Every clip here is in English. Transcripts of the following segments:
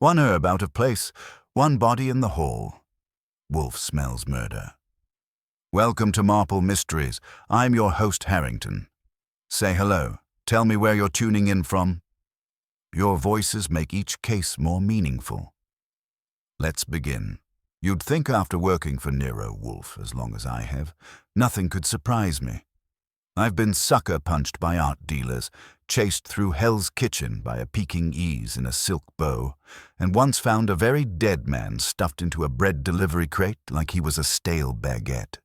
One herb out of place, one body in the hall. Wolfe smells murder. Welcome to Marple Mysteries. I'm your host, Harrington. Say hello. Tell me where you're tuning in from. Your voices make each case more meaningful. Let's begin. You'd think after working for Nero Wolfe as long as I have, nothing could surprise me. I've been sucker punched by art dealers, chased through Hell's Kitchen by a Pekingese in a silk bow, and once found a very dead man stuffed into a bread delivery crate like he was a stale baguette.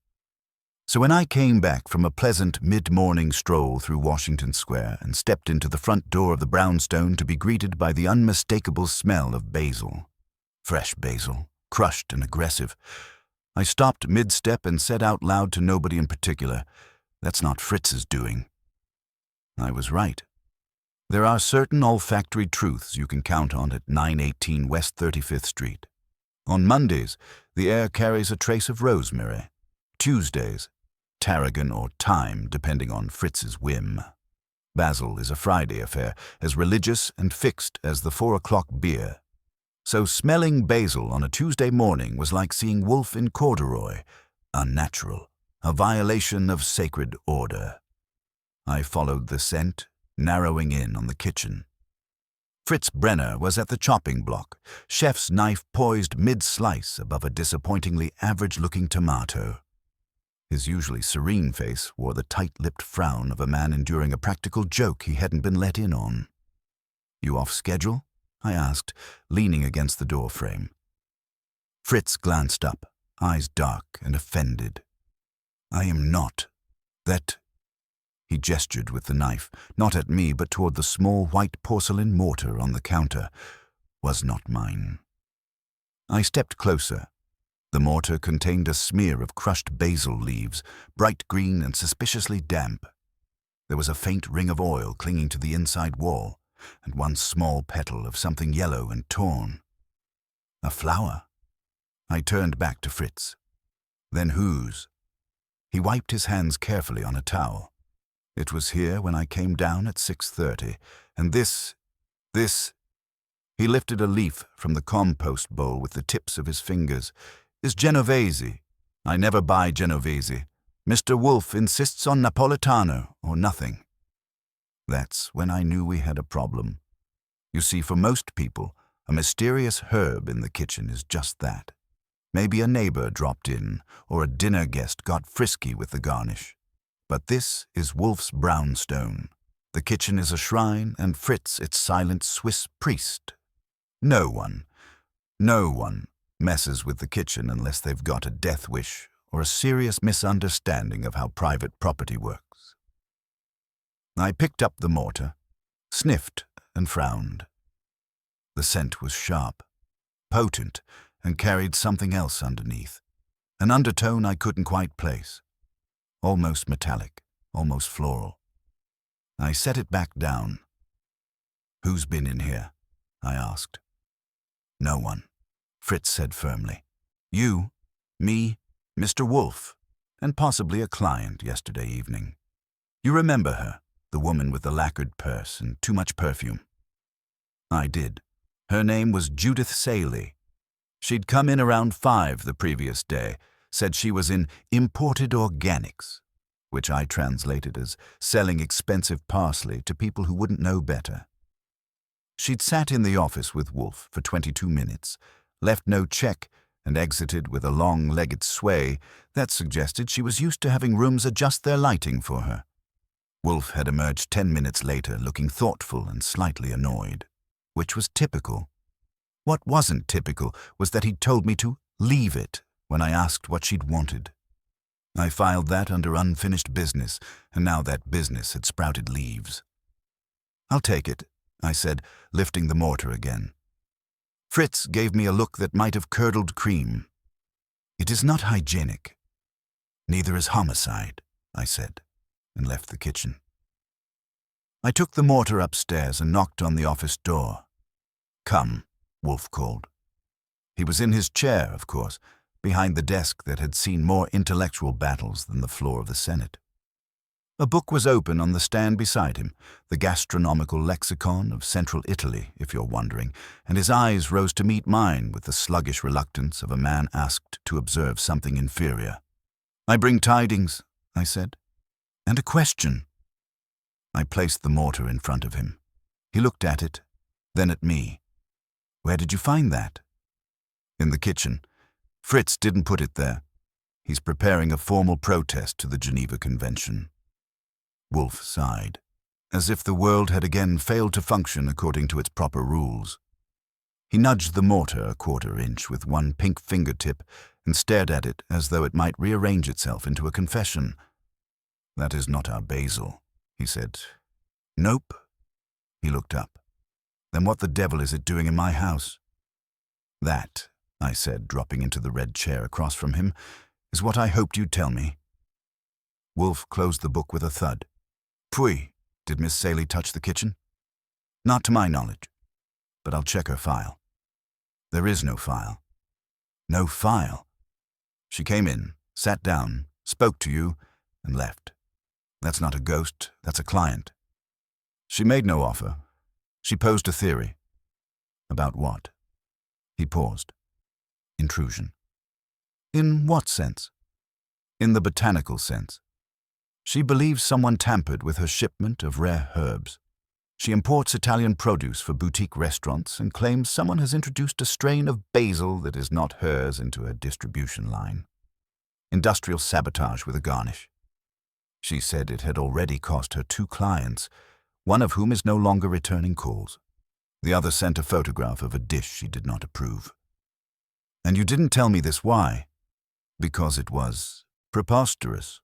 So when I came back from a pleasant mid-morning stroll through Washington Square and stepped into the front door of the brownstone to be greeted by the unmistakable smell of basil, fresh basil, crushed and aggressive, I stopped mid-step and said out loud to nobody in particular, "That's not Fritz's doing." I was right. There are certain olfactory truths you can count on at 918 West 35th Street. On Mondays, the air carries a trace of rosemary. Tuesdays, tarragon or thyme, depending on Fritz's whim. Basil is a Friday affair, as religious and fixed as the 4 o'clock beer. So smelling basil on a Tuesday morning was like seeing Wolfe in corduroy, unnatural, a violation of sacred order. I followed the scent, narrowing in on the kitchen. Fritz Brenner was at the chopping block, chef's knife poised mid-slice above a disappointingly average-looking tomato. His usually serene face wore the tight-lipped frown of a man enduring a practical joke he hadn't been let in on. "You off schedule?" I asked, leaning against the door frame. Fritz glanced up, eyes dark and offended. "I am not. That—" He gestured with the knife, not at me but toward the small white porcelain mortar on the counter, "was not mine." I stepped closer. The mortar contained a smear of crushed basil leaves, bright green and suspiciously damp. There was a faint ring of oil clinging to the inside wall, and one small petal of something yellow and torn. A flower. I turned back to Fritz. "Then whose?" He wiped his hands carefully on a towel. "It was here when I came down at 6:30, and this... He lifted a leaf from the compost bowl with the tips of his fingers. "Is Genovese. I never buy Genovese. Mr. Wolfe insists on Napolitano or nothing." That's when I knew we had a problem. You see, for most people, a mysterious herb in the kitchen is just that. Maybe a neighbor dropped in, or a dinner guest got frisky with the garnish. But this is Wolfe's brownstone. The kitchen is a shrine, and Fritz its silent Swiss priest. No one messes with the kitchen unless they've got a death wish or a serious misunderstanding of how private property works. I picked up the mortar, sniffed, and frowned. The scent was sharp, potent, and carried something else underneath, an undertone I couldn't quite place. Almost metallic, almost floral. I set it back down. "Who's been in here?" I asked. "No one," Fritz said firmly. "You, me, Mr. Wolfe, and possibly a client yesterday evening. You remember her, the woman with the lacquered purse and too much perfume?" I did. Her name was Judith Saley. She'd come in around 5 the previous day, said she was in imported organics, which I translated as selling expensive parsley to people who wouldn't know better. She'd sat in the office with Wolfe for 22 minutes, left no check, and exited with a long-legged sway that suggested she was used to having rooms adjust their lighting for her. Wolfe had emerged 10 minutes later looking thoughtful and slightly annoyed, which was typical. What wasn't typical was that he'd told me to leave it when I asked what she'd wanted. I filed that under unfinished business, and now that business had sprouted leaves. "I'll take it," I said, lifting the mortar again. Fritz gave me a look that might have curdled cream. "It is not hygienic. Neither is homicide," I said, and left the kitchen. I took the mortar upstairs and knocked on the office door. "Come," Wolfe called. He was in his chair, of course, behind the desk that had seen more intellectual battles than the floor of the Senate. A book was open on the stand beside him, the gastronomical lexicon of central Italy, if you're wondering, and his eyes rose to meet mine with the sluggish reluctance of a man asked to observe something inferior. "I bring tidings," I said, "and a question." I placed the mortar in front of him. He looked at it, then at me. "Where did you find that?" "In the kitchen. Fritz didn't put it there. He's preparing a formal protest to the Geneva Convention." Wolfe sighed, as if the world had again failed to function according to its proper rules. He nudged the mortar a quarter-inch with one pink fingertip and stared at it as though it might rearrange itself into a confession. "That is not our Basil," he said. "Nope." He looked up. "Then what the devil is it doing in my house?" "That," I said, dropping into the red chair across from him, "is what I hoped you'd tell me." Wolfe closed the book with a thud. "Pui, did Miss Saley touch the kitchen?" "Not to my knowledge, but I'll check her file." "There is no file." "No file?" "She came in, sat down, spoke to you, and left. That's not a ghost, that's a client. She made no offer. She posed a theory." "About what?" He paused. "Intrusion." "In what sense?" "In the botanical sense. She believes someone tampered with her shipment of rare herbs. She imports Italian produce for boutique restaurants and claims someone has introduced a strain of basil that is not hers into her distribution line. Industrial sabotage with a garnish. She said it had already cost her 2 clients, one of whom is no longer returning calls. The other sent a photograph of a dish she did not approve. And you didn't tell me this, why? Because it was preposterous.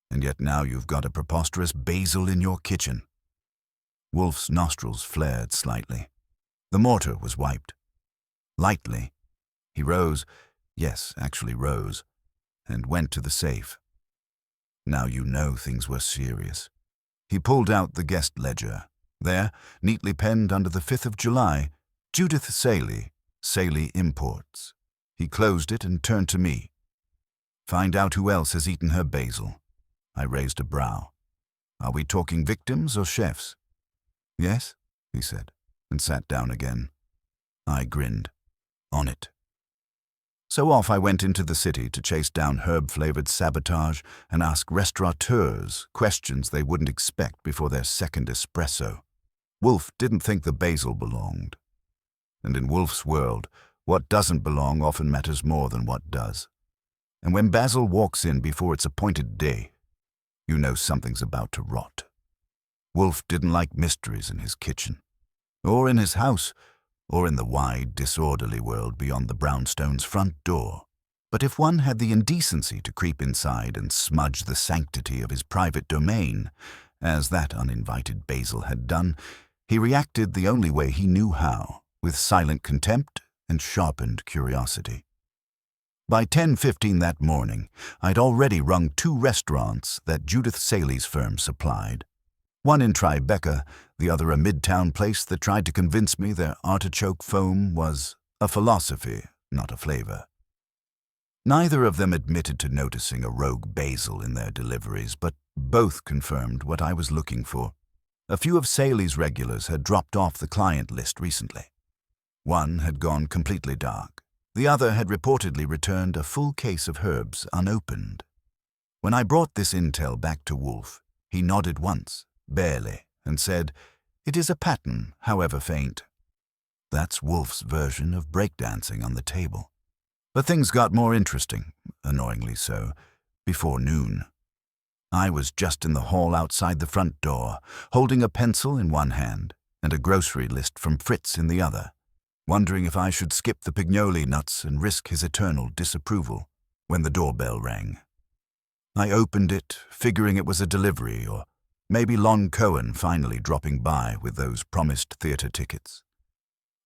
And yet now you've got a preposterous basil in your kitchen." Wolfe's nostrils flared slightly. The mortar was wiped. Lightly. He rose, yes, actually rose, and went to the safe. "Now you know things were serious." He pulled out the guest ledger. There, neatly penned under the 5th of July, "Judith Saley, Saley Imports." He closed it and turned to me. "Find out who else has eaten her basil." I raised a brow. "Are we talking victims or chefs?" "Yes," he said, and sat down again. I grinned. "On it." So off I went into the city to chase down herb-flavored sabotage and ask restaurateurs questions they wouldn't expect before their second espresso. Wolfe didn't think the basil belonged. And in Wolfe's world, what doesn't belong often matters more than what does. And when Basil walks in before its appointed day, you know something's about to rot. Wolfe didn't like mysteries in his kitchen, or in his house, or in the wide, disorderly world beyond the brownstone's front door. But if one had the indecency to creep inside and smudge the sanctity of his private domain, as that uninvited Basil had done, he reacted the only way he knew how, with silent contempt and sharpened curiosity. By 10:15 that morning, I'd already rung 2 restaurants that Judith Saley's firm supplied. One in Tribeca, the other a midtown place that tried to convince me their artichoke foam was a philosophy, not a flavor. Neither of them admitted to noticing a rogue basil in their deliveries, but both confirmed what I was looking for. A few of Saley's regulars had dropped off the client list recently. One had gone completely dark. The other had reportedly returned a full case of herbs unopened. When I brought this intel back to Wolfe, he nodded once, barely, and said, "It is a pattern, however faint." That's Wolfe's version of breakdancing on the table. But things got more interesting, annoyingly so, before noon. I was just in the hall outside the front door, holding a pencil in one hand and a grocery list from Fritz in the other, wondering if I should skip the Pignoli nuts and risk his eternal disapproval, when the doorbell rang. I opened it, figuring it was a delivery, or maybe Lon Cohen finally dropping by with those promised theater tickets.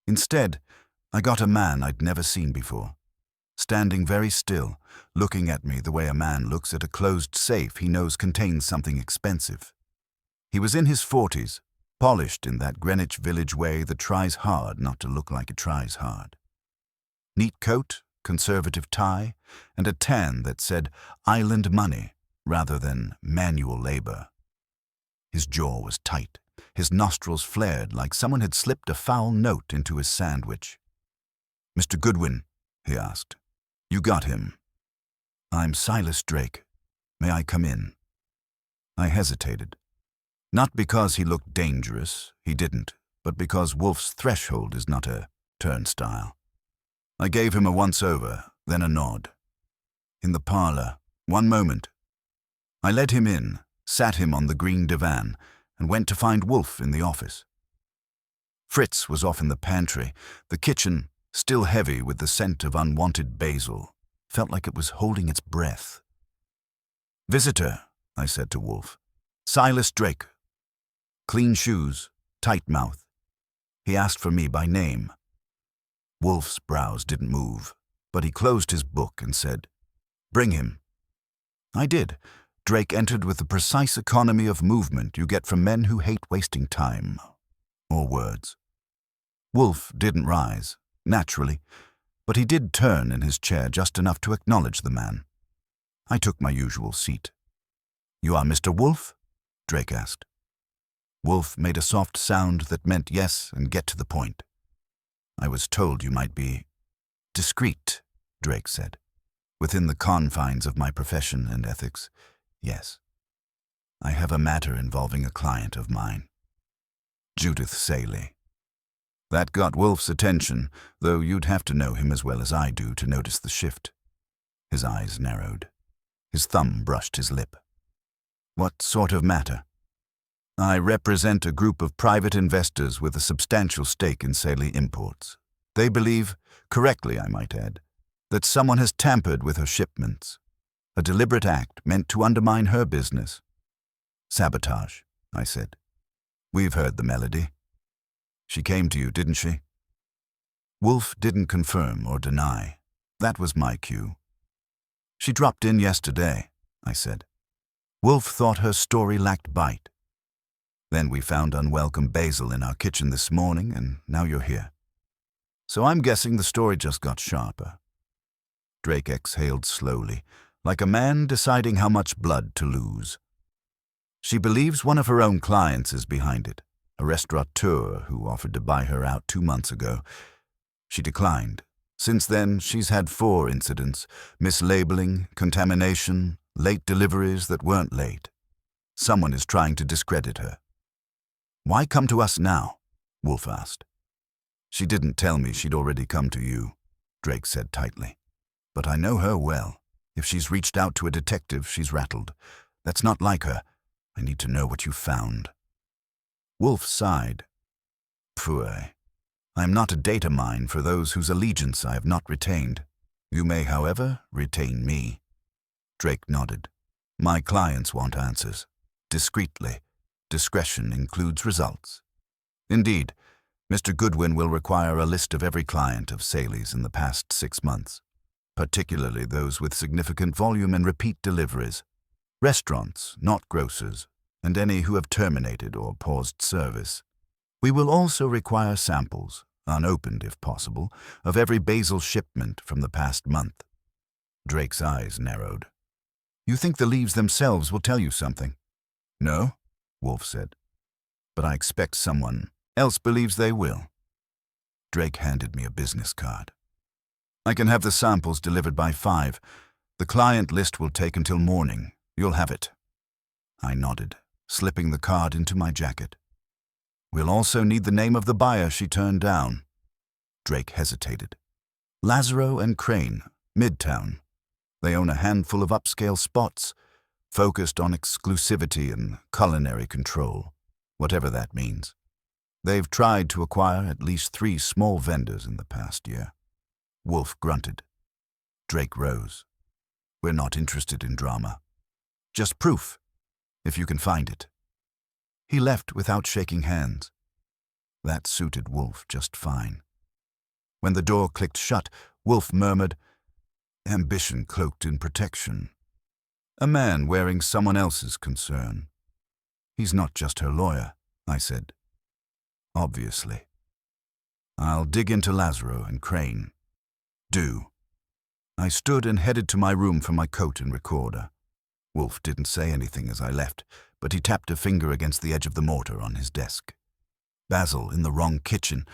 Instead, I got a man I'd never seen before, standing very still, looking at me the way a man looks at a closed safe he knows contains something expensive. He was in his 40s, polished in that Greenwich Village way that tries hard not to look like it tries hard. Neat coat, conservative tie, and a tan that said "Island Money" rather than manual labor. His jaw was tight. His nostrils flared like someone had slipped a foul note into his sandwich. "Mr. Goodwin," he asked. "You got him." "I'm Silas Drake. May I come in?" I hesitated. Not because he looked dangerous, he didn't, but because Wolfe's threshold is not a turnstile. I gave him a once-over, then a nod. "In the parlor. One moment." I led him in, sat him on the green divan, and went to find Wolfe in the office. Fritz was off in the pantry. The kitchen, still heavy with the scent of unwanted basil, felt like it was holding its breath. "Visitor," I said to Wolfe. "Silas Drake. Clean shoes, tight mouth." He asked for me by name. Wolfe's brows didn't move, but he closed his book and said, "Bring him." I did. Drake entered with the precise economy of movement you get from men who hate wasting time or words. Wolfe didn't rise, naturally, but he did turn in his chair just enough to acknowledge the man. I took my usual seat. "You are Mr. Wolfe?" Drake asked. Wolfe made a soft sound that meant yes and get to the point. "I was told you might be discreet," Drake said. "Within the confines of my profession and ethics, yes. I have a matter involving a client of mine, Judith Saley." That got Wolfe's attention, though you'd have to know him as well as I do to notice the shift. His eyes narrowed. His thumb brushed his lip. "What sort of matter?" "I represent a group of private investors with a substantial stake in Saley Imports. They believe, correctly I might add, that someone has tampered with her shipments. A deliberate act meant to undermine her business." "Sabotage," I said. "We've heard the melody. She came to you, didn't she?" Wolfe didn't confirm or deny. That was my cue. "She dropped in yesterday," I said. Wolfe thought her story lacked bite. "Then we found unwelcome Basil in our kitchen this morning, and now you're here. So I'm guessing the story just got sharper." Drake exhaled slowly, like a man deciding how much blood to lose. "She believes one of her own clients is behind it, a restaurateur who offered to buy her out 2 months ago. She declined. Since then, she's had 4 incidents: mislabeling, contamination, late deliveries that weren't late. Someone is trying to discredit her." "Why come to us now?" Wolfe asked. "She didn't tell me she'd already come to you," Drake said tightly. "But I know her well. If she's reached out to a detective, she's rattled. That's not like her. I need to know what you found." Wolfe sighed. "Pooh. I'm not a data mine for those whose allegiance I have not retained. You may, however, retain me." Drake nodded. "My clients want answers. Discreetly. Discretion includes results. Indeed, Mr. Goodwin will require a list of every client of Saley's in the past 6 months, particularly those with significant volume and repeat deliveries. Restaurants, not grocers, and any who have terminated or paused service. We will also require samples, unopened if possible, of every Basil shipment from the past month." Drake's eyes narrowed. "You think the leaves themselves will tell you something?" "No," Wolfe said. "But I expect someone else believes they will." Drake handed me a business card. "I can have the samples delivered by 5. The client list will take until morning. You'll have it." I nodded, slipping the card into my jacket. "We'll also need the name of the buyer she turned down." Drake hesitated. "Lazaro and Crane, Midtown. They own a handful of upscale spots, focused on exclusivity and culinary control, whatever that means. They've tried to acquire at least 3 small vendors in the past year." Wolfe grunted. Drake rose. "We're not interested in drama. Just proof, if you can find it." He left without shaking hands. That suited Wolfe just fine. When the door clicked shut, Wolfe murmured, "Ambition cloaked in protection. A man wearing someone else's concern." "He's not just her lawyer," I said. "Obviously." "I'll dig into Lazaro and Crane." "Do." I stood and headed to my room for my coat and recorder. Wolfe didn't say anything as I left, but he tapped a finger against the edge of the mortar on his desk. Basil in the wrong kitchen,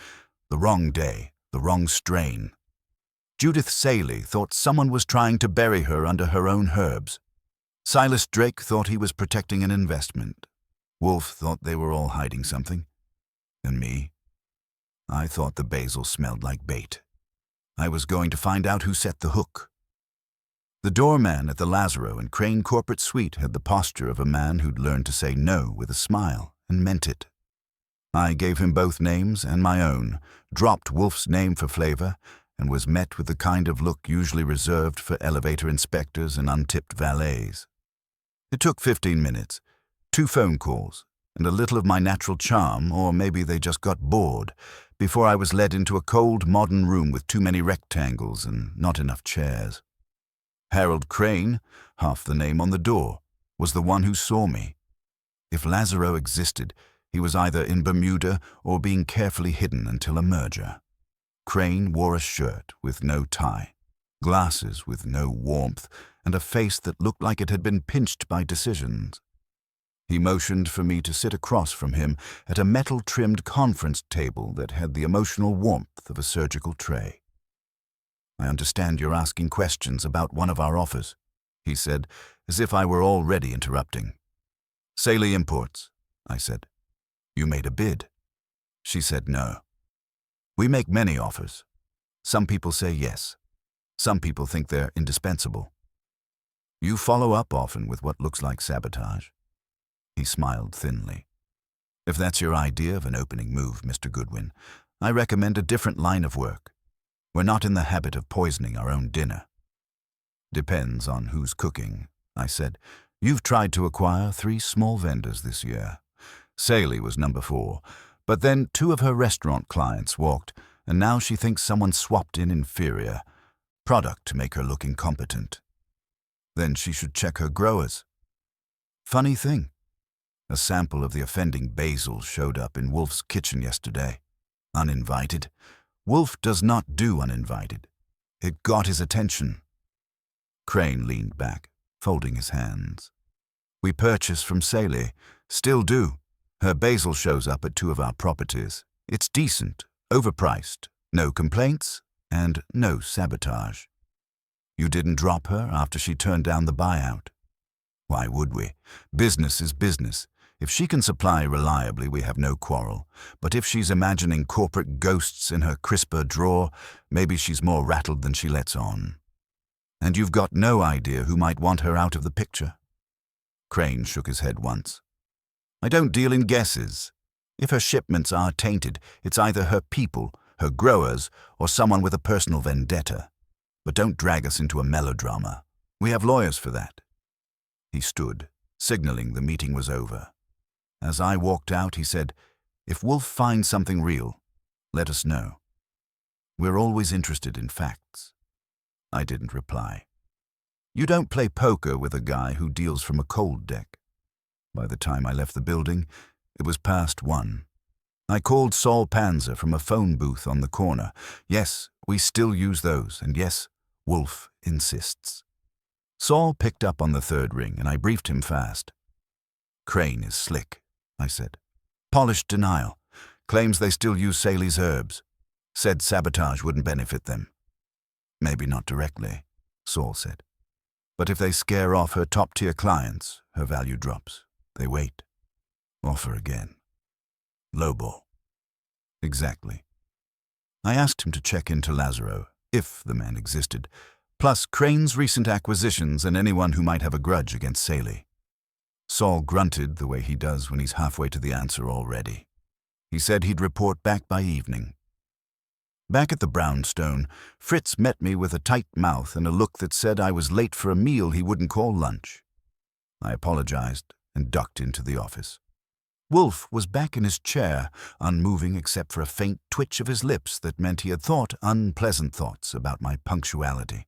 the wrong day, the wrong strain. Judith Saley thought someone was trying to bury her under her own herbs. Silas Drake thought he was protecting an investment. Wolfe thought they were all hiding something. And me? I thought the basil smelled like bait. I was going to find out who set the hook. The doorman at the Lazaro and Crane corporate suite had the posture of a man who'd learned to say no with a smile and meant it. I gave him both names and my own, dropped Wolfe's name for flavor, and was met with the kind of look usually reserved for elevator inspectors and untipped valets. It took 15 minutes, 2 phone calls, and a little of my natural charm, or maybe they just got bored, before I was led into a cold, modern room with too many rectangles and not enough chairs. Harold Crane, half the name on the door, was the one who saw me. If Lazaro existed, he was either in Bermuda or being carefully hidden until a merger. Crane wore a shirt with no tie, glasses with no warmth, and a face that looked like it had been pinched by decisions. He motioned for me to sit across from him at a metal-trimmed conference table that had the emotional warmth of a surgical tray. "I understand you're asking questions about one of our offers," he said, as if I were already interrupting. "Saley Imports," I said. "You made a bid." She said no. "We make many offers. Some people say yes. Some people think they're indispensable. You follow up often with what looks like sabotage." He smiled thinly. "If that's your idea of an opening move, Mr. Goodwin, I recommend a different line of work. We're not in the habit of poisoning our own dinner." "Depends on who's cooking," I said. "You've tried to acquire 3 small vendors this year. Saley was number 4, but then 2 of her restaurant clients walked, and now she thinks someone swapped in inferior product to make her look incompetent. Then she should check her growers. Funny thing, a sample of the offending basil showed up in Wolfe's kitchen yesterday. Uninvited. Wolfe does not do uninvited. It got his attention." Crane leaned back, folding his hands. "We purchase from Saley. Still do. Her basil shows up at 2 of our properties. It's decent, overpriced, no complaints, and no sabotage. You didn't drop her after she turned down the buyout. Why would we? Business is business. If she can supply reliably, we have no quarrel. But if she's imagining corporate ghosts in her crisper drawer, maybe she's more rattled than she lets on. And you've got no idea who might want her out of the picture." Crane shook his head once. "I don't deal in guesses. If her shipments are tainted, it's either her people, her growers, or someone with a personal vendetta. But don't drag us into a melodrama. We have lawyers for that." He stood, signaling the meeting was over. As I walked out, he said, "If Wolfe finds something real, let us know. We're always interested in facts." I didn't reply. You don't play poker with a guy who deals from a cold deck. By the time I left the building, it was past 1. I called Saul Panzer from a phone booth on the corner. Yes, we still use those, and yes, Wolfe insists. Saul picked up on the 3rd ring, and I briefed him fast. "Crane is slick," I said. "Polished denial. Claims they still use Saley's herbs. Said sabotage wouldn't benefit them." "Maybe not directly," Saul said. "But if they scare off her top-tier clients, her value drops. They wait. Offer again. Lowball." "Exactly." I asked him to check into Lazaro, if the man existed, plus Crane's recent acquisitions and anyone who might have a grudge against Saley. Saul grunted the way he does when he's halfway to the answer already. He said he'd report back by evening. Back at the brownstone, Fritz met me with a tight mouth and a look that said I was late for a meal he wouldn't call lunch. I apologized and ducked into the office. Wolfe was back in his chair, unmoving except for a faint twitch of his lips that meant he had thought unpleasant thoughts about my punctuality.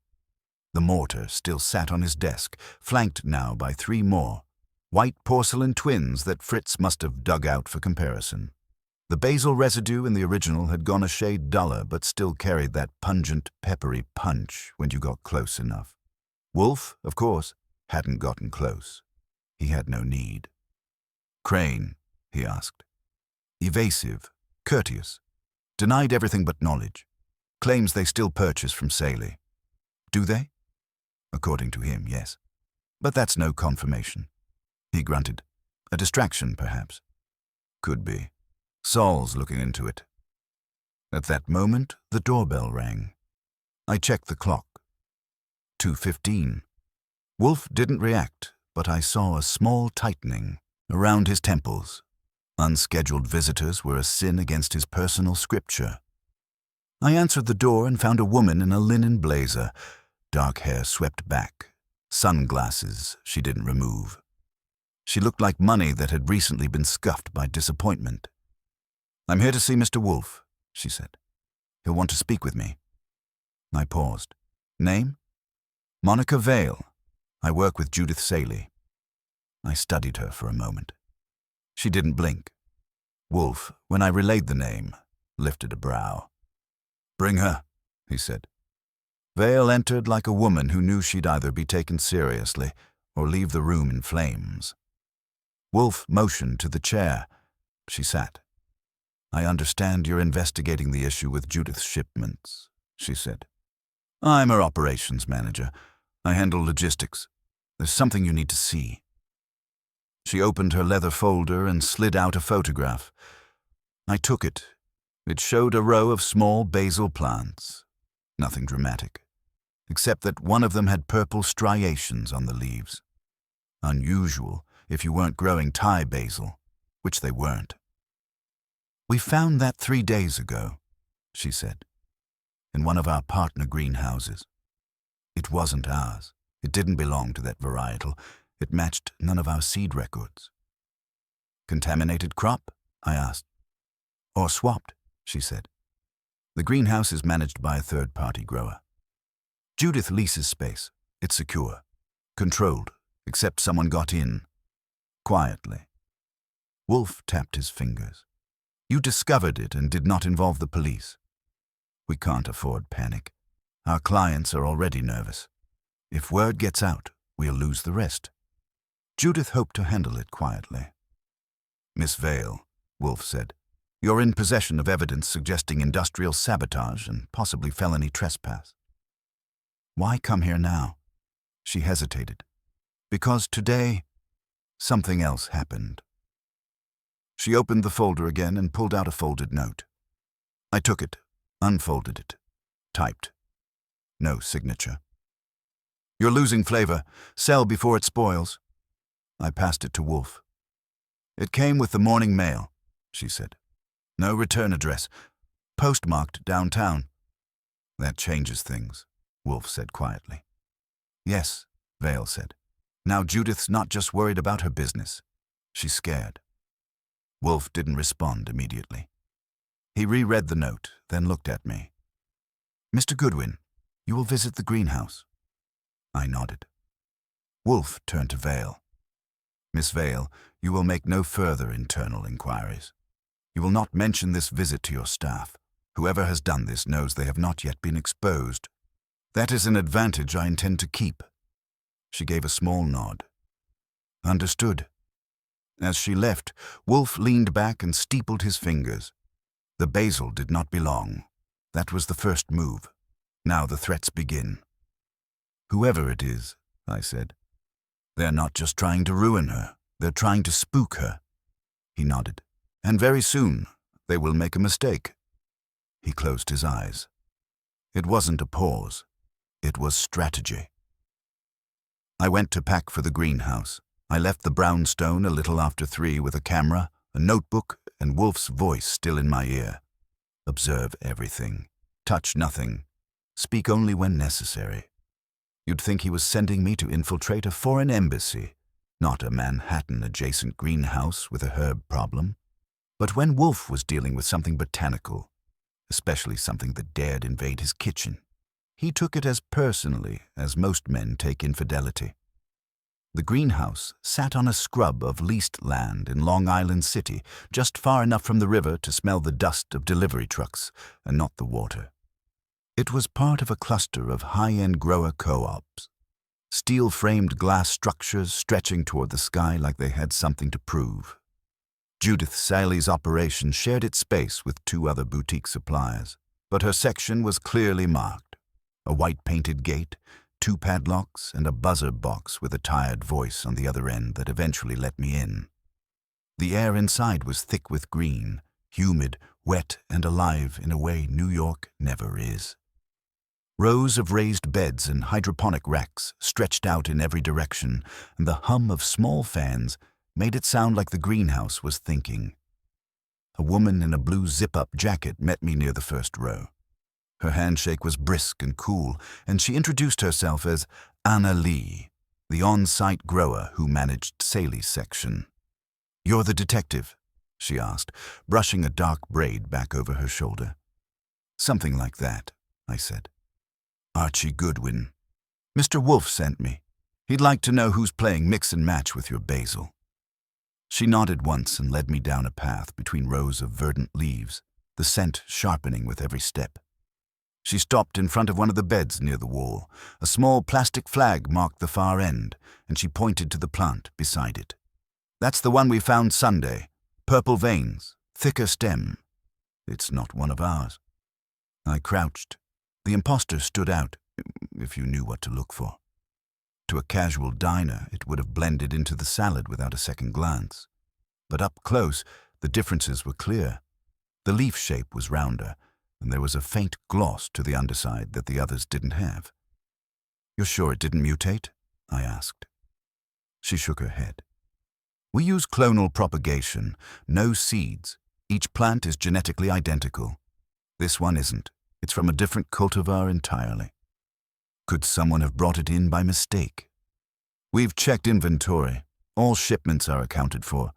The mortar still sat on his desk, flanked now by 3 more, white porcelain twins that Fritz must have dug out for comparison. The basil residue in the original had gone a shade duller, but still carried that pungent, peppery punch when you got close enough. Wolfe, of course, hadn't gotten close. He had no need. Crane, he asked. Evasive, courteous, denied everything but knowledge. Claims they still purchase from Saley. Do they? According to him, yes. But that's no confirmation. He grunted. A distraction, perhaps. Could be. Sol's looking into it. At that moment, the doorbell rang. I checked the clock. 2:15. Wolfe didn't react, but I saw a small tightening around his temples. Unscheduled visitors were a sin against his personal scripture. I answered the door and found a woman in a linen blazer, dark hair swept back, sunglasses she didn't remove. She looked like money that had recently been scuffed by disappointment. "I'm here to see Mr. Wolfe," she said. "He'll want to speak with me." I paused. "Name?" "Monica Vale. I work with Judith Saley." I studied her for a moment. She didn't blink. Wolfe, when I relayed the name, lifted a brow. "Bring her," he said. Vale entered like a woman who knew she'd either be taken seriously or leave the room in flames. Wolfe motioned to the chair. She sat. "I understand you're investigating the issue with Judith's shipments," she said. "I'm her operations manager. I handle logistics. There's something you need to see." She opened her leather folder and slid out a photograph. I took it. It showed a row of small basil plants. Nothing dramatic, except that one of them had purple striations on the leaves. Unusual if you weren't growing Thai basil, which they weren't. "We found that 3 days ago," she said, "in one of our partner greenhouses. It wasn't ours. It didn't belong to that varietal. It matched none of our seed records." "Contaminated crop?" I asked. "Or swapped," she said. "The greenhouse is managed by a third-party grower. Judith leases space. It's secure. Controlled, except someone got in. Quietly." Wolfe tapped his fingers. "You discovered it and did not involve the police. We can't afford panic. Our clients are already nervous. If word gets out, we'll lose the rest." Judith hoped to handle it quietly. "Miss Vale," Wolfe said, "you're in possession of evidence suggesting industrial sabotage and possibly felony trespass." "Why come here now?" She hesitated. "Because today, something else happened." She opened the folder again and pulled out a folded note. I took it, unfolded it, typed. No signature. "You're losing flavor. Sell before it spoils." I passed it to Wolfe. "It came with the morning mail," she said. "No return address. Postmarked downtown." "That changes things," Wolfe said quietly. "Yes," Vale said. "Now Judith's not just worried about her business. She's scared." Wolfe didn't respond immediately. He reread the note, then looked at me. "Mr. Goodwin, you will visit the greenhouse?" I nodded. Wolfe turned to Vale. "Miss Vale, you will make no further internal inquiries. You will not mention this visit to your staff. Whoever has done this knows they have not yet been exposed. That is an advantage I intend to keep." She gave a small nod. "Understood." As she left, Wolfe leaned back and steepled his fingers. The basil did not belong. That was the first move. Now the threats begin. "Whoever it is," I said, "they're not just trying to ruin her. They're trying to spook her." He nodded. "And very soon, they will make a mistake." He closed his eyes. It wasn't a pause. It was strategy. I went to pack for the greenhouse. I left the brownstone a little after 3 with a camera, a notebook, and Wolfe's voice still in my ear. Observe everything. Touch nothing. Speak only when necessary. You'd think he was sending me to infiltrate a foreign embassy, not a Manhattan-adjacent greenhouse with a herb problem. But when Wolfe was dealing with something botanical, especially something that dared invade his kitchen, he took it as personally as most men take infidelity. The greenhouse sat on a scrub of leased land in Long Island City, just far enough from the river to smell the dust of delivery trucks and not the water. It was part of a cluster of high-end grower co-ops. steel-framed glass structures stretching toward the sky like they had something to prove. Judith Sally's operation shared its space with 2 other boutique suppliers, but her section was clearly marked. A white-painted gate, 2 padlocks, and a buzzer box with a tired voice on the other end that eventually let me in. The air inside was thick with green, humid, wet, and alive in a way New York never is. Rows of raised beds and hydroponic racks stretched out in every direction, and the hum of small fans made it sound like the greenhouse was thinking. A woman in a blue zip-up jacket met me near the first row. Her handshake was brisk and cool, and she introduced herself as Anna Lee, the on-site grower who managed Sally's section. "You're the detective?" she asked, brushing a dark braid back over her shoulder. "Something like that," I said. "Archie Goodwin. Mr. Wolfe sent me. He'd like to know who's playing mix and match with your basil." She nodded once and led me down a path between rows of verdant leaves, the scent sharpening with every step. She stopped in front of one of the beds near the wall. A small plastic flag marked the far end, and she pointed to the plant beside it. "That's the one we found Sunday. Purple veins, thicker stem. It's not one of ours." I crouched. The imposter stood out, if you knew what to look for. To a casual diner, it would have blended into the salad without a second glance. But up close, the differences were clear. The leaf shape was rounder, and there was a faint gloss to the underside that the others didn't have. "You're sure it didn't mutate?" I asked. She shook her head. "We use clonal propagation, no seeds. Each plant is genetically identical. This one isn't. It's from a different cultivar entirely. Could someone have brought it in by mistake? We've checked inventory. All shipments are accounted for.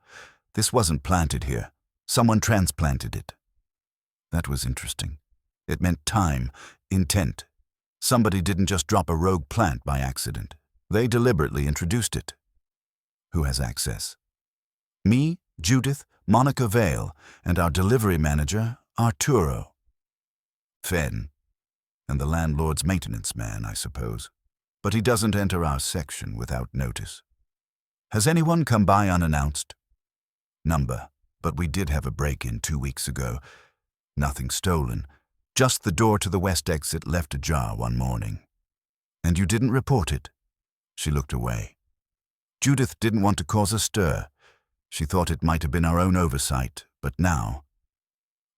This wasn't planted here. Someone transplanted it." That was interesting. It meant time, intent. Somebody didn't just drop a rogue plant by accident. They deliberately introduced it. "Who has access?" "Me, Judith, Monica Vale, and our delivery manager, Arturo." "Fen. And the landlord's maintenance man, I suppose. But he doesn't enter our section without notice. Has anyone come by unannounced?" "Number, but we did have a break-in 2 weeks ago. Nothing stolen. Just the door to the west exit left ajar one morning." "And you didn't report it?" She looked away. "Judith didn't want to cause a stir. She thought it might have been our own oversight, but now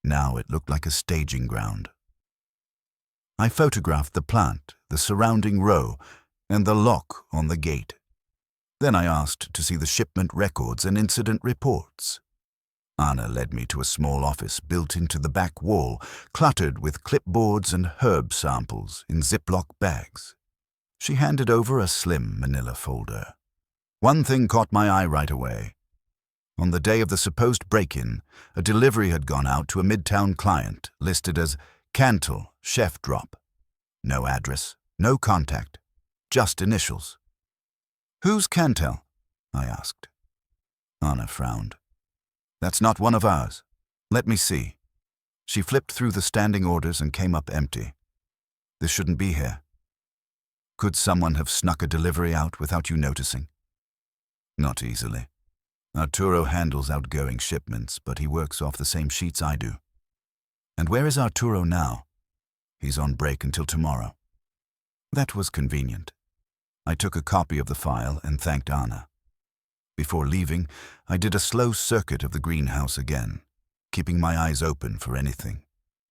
it looked like a staging ground." I photographed the plant, the surrounding row, and the lock on the gate. Then I asked to see the shipment records and incident reports. Anna led me to a small office built into the back wall, cluttered with clipboards and herb samples in Ziploc bags. She handed over a slim manila folder. One thing caught my eye right away. On the day of the supposed break-in, a delivery had gone out to a midtown client listed as Cantle, Chef Drop. No address, no contact, just initials. "Who's Cantle?" I asked. Anna frowned. "That's not one of ours. Let me see." She flipped through the standing orders and came up empty. "This shouldn't be here." "Could someone have snuck a delivery out without you noticing?" "Not easily. Arturo handles outgoing shipments, but he works off the same sheets I do." "And where is Arturo now?" "He's on break until tomorrow." That was convenient. I took a copy of the file and thanked Anna. Before leaving, I did a slow circuit of the greenhouse again, keeping my eyes open for anything.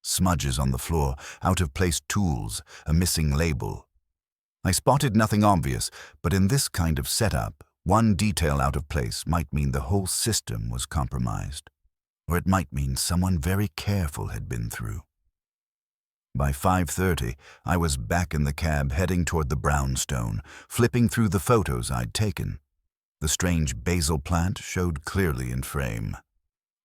Smudges on the floor, out-of-place tools, a missing label. I spotted nothing obvious, but in this kind of setup, one detail out of place might mean the whole system was compromised, or it might mean someone very careful had been through. By 5:30, I was back in the cab heading toward the brownstone, flipping through the photos I'd taken. The strange basil plant showed clearly in frame.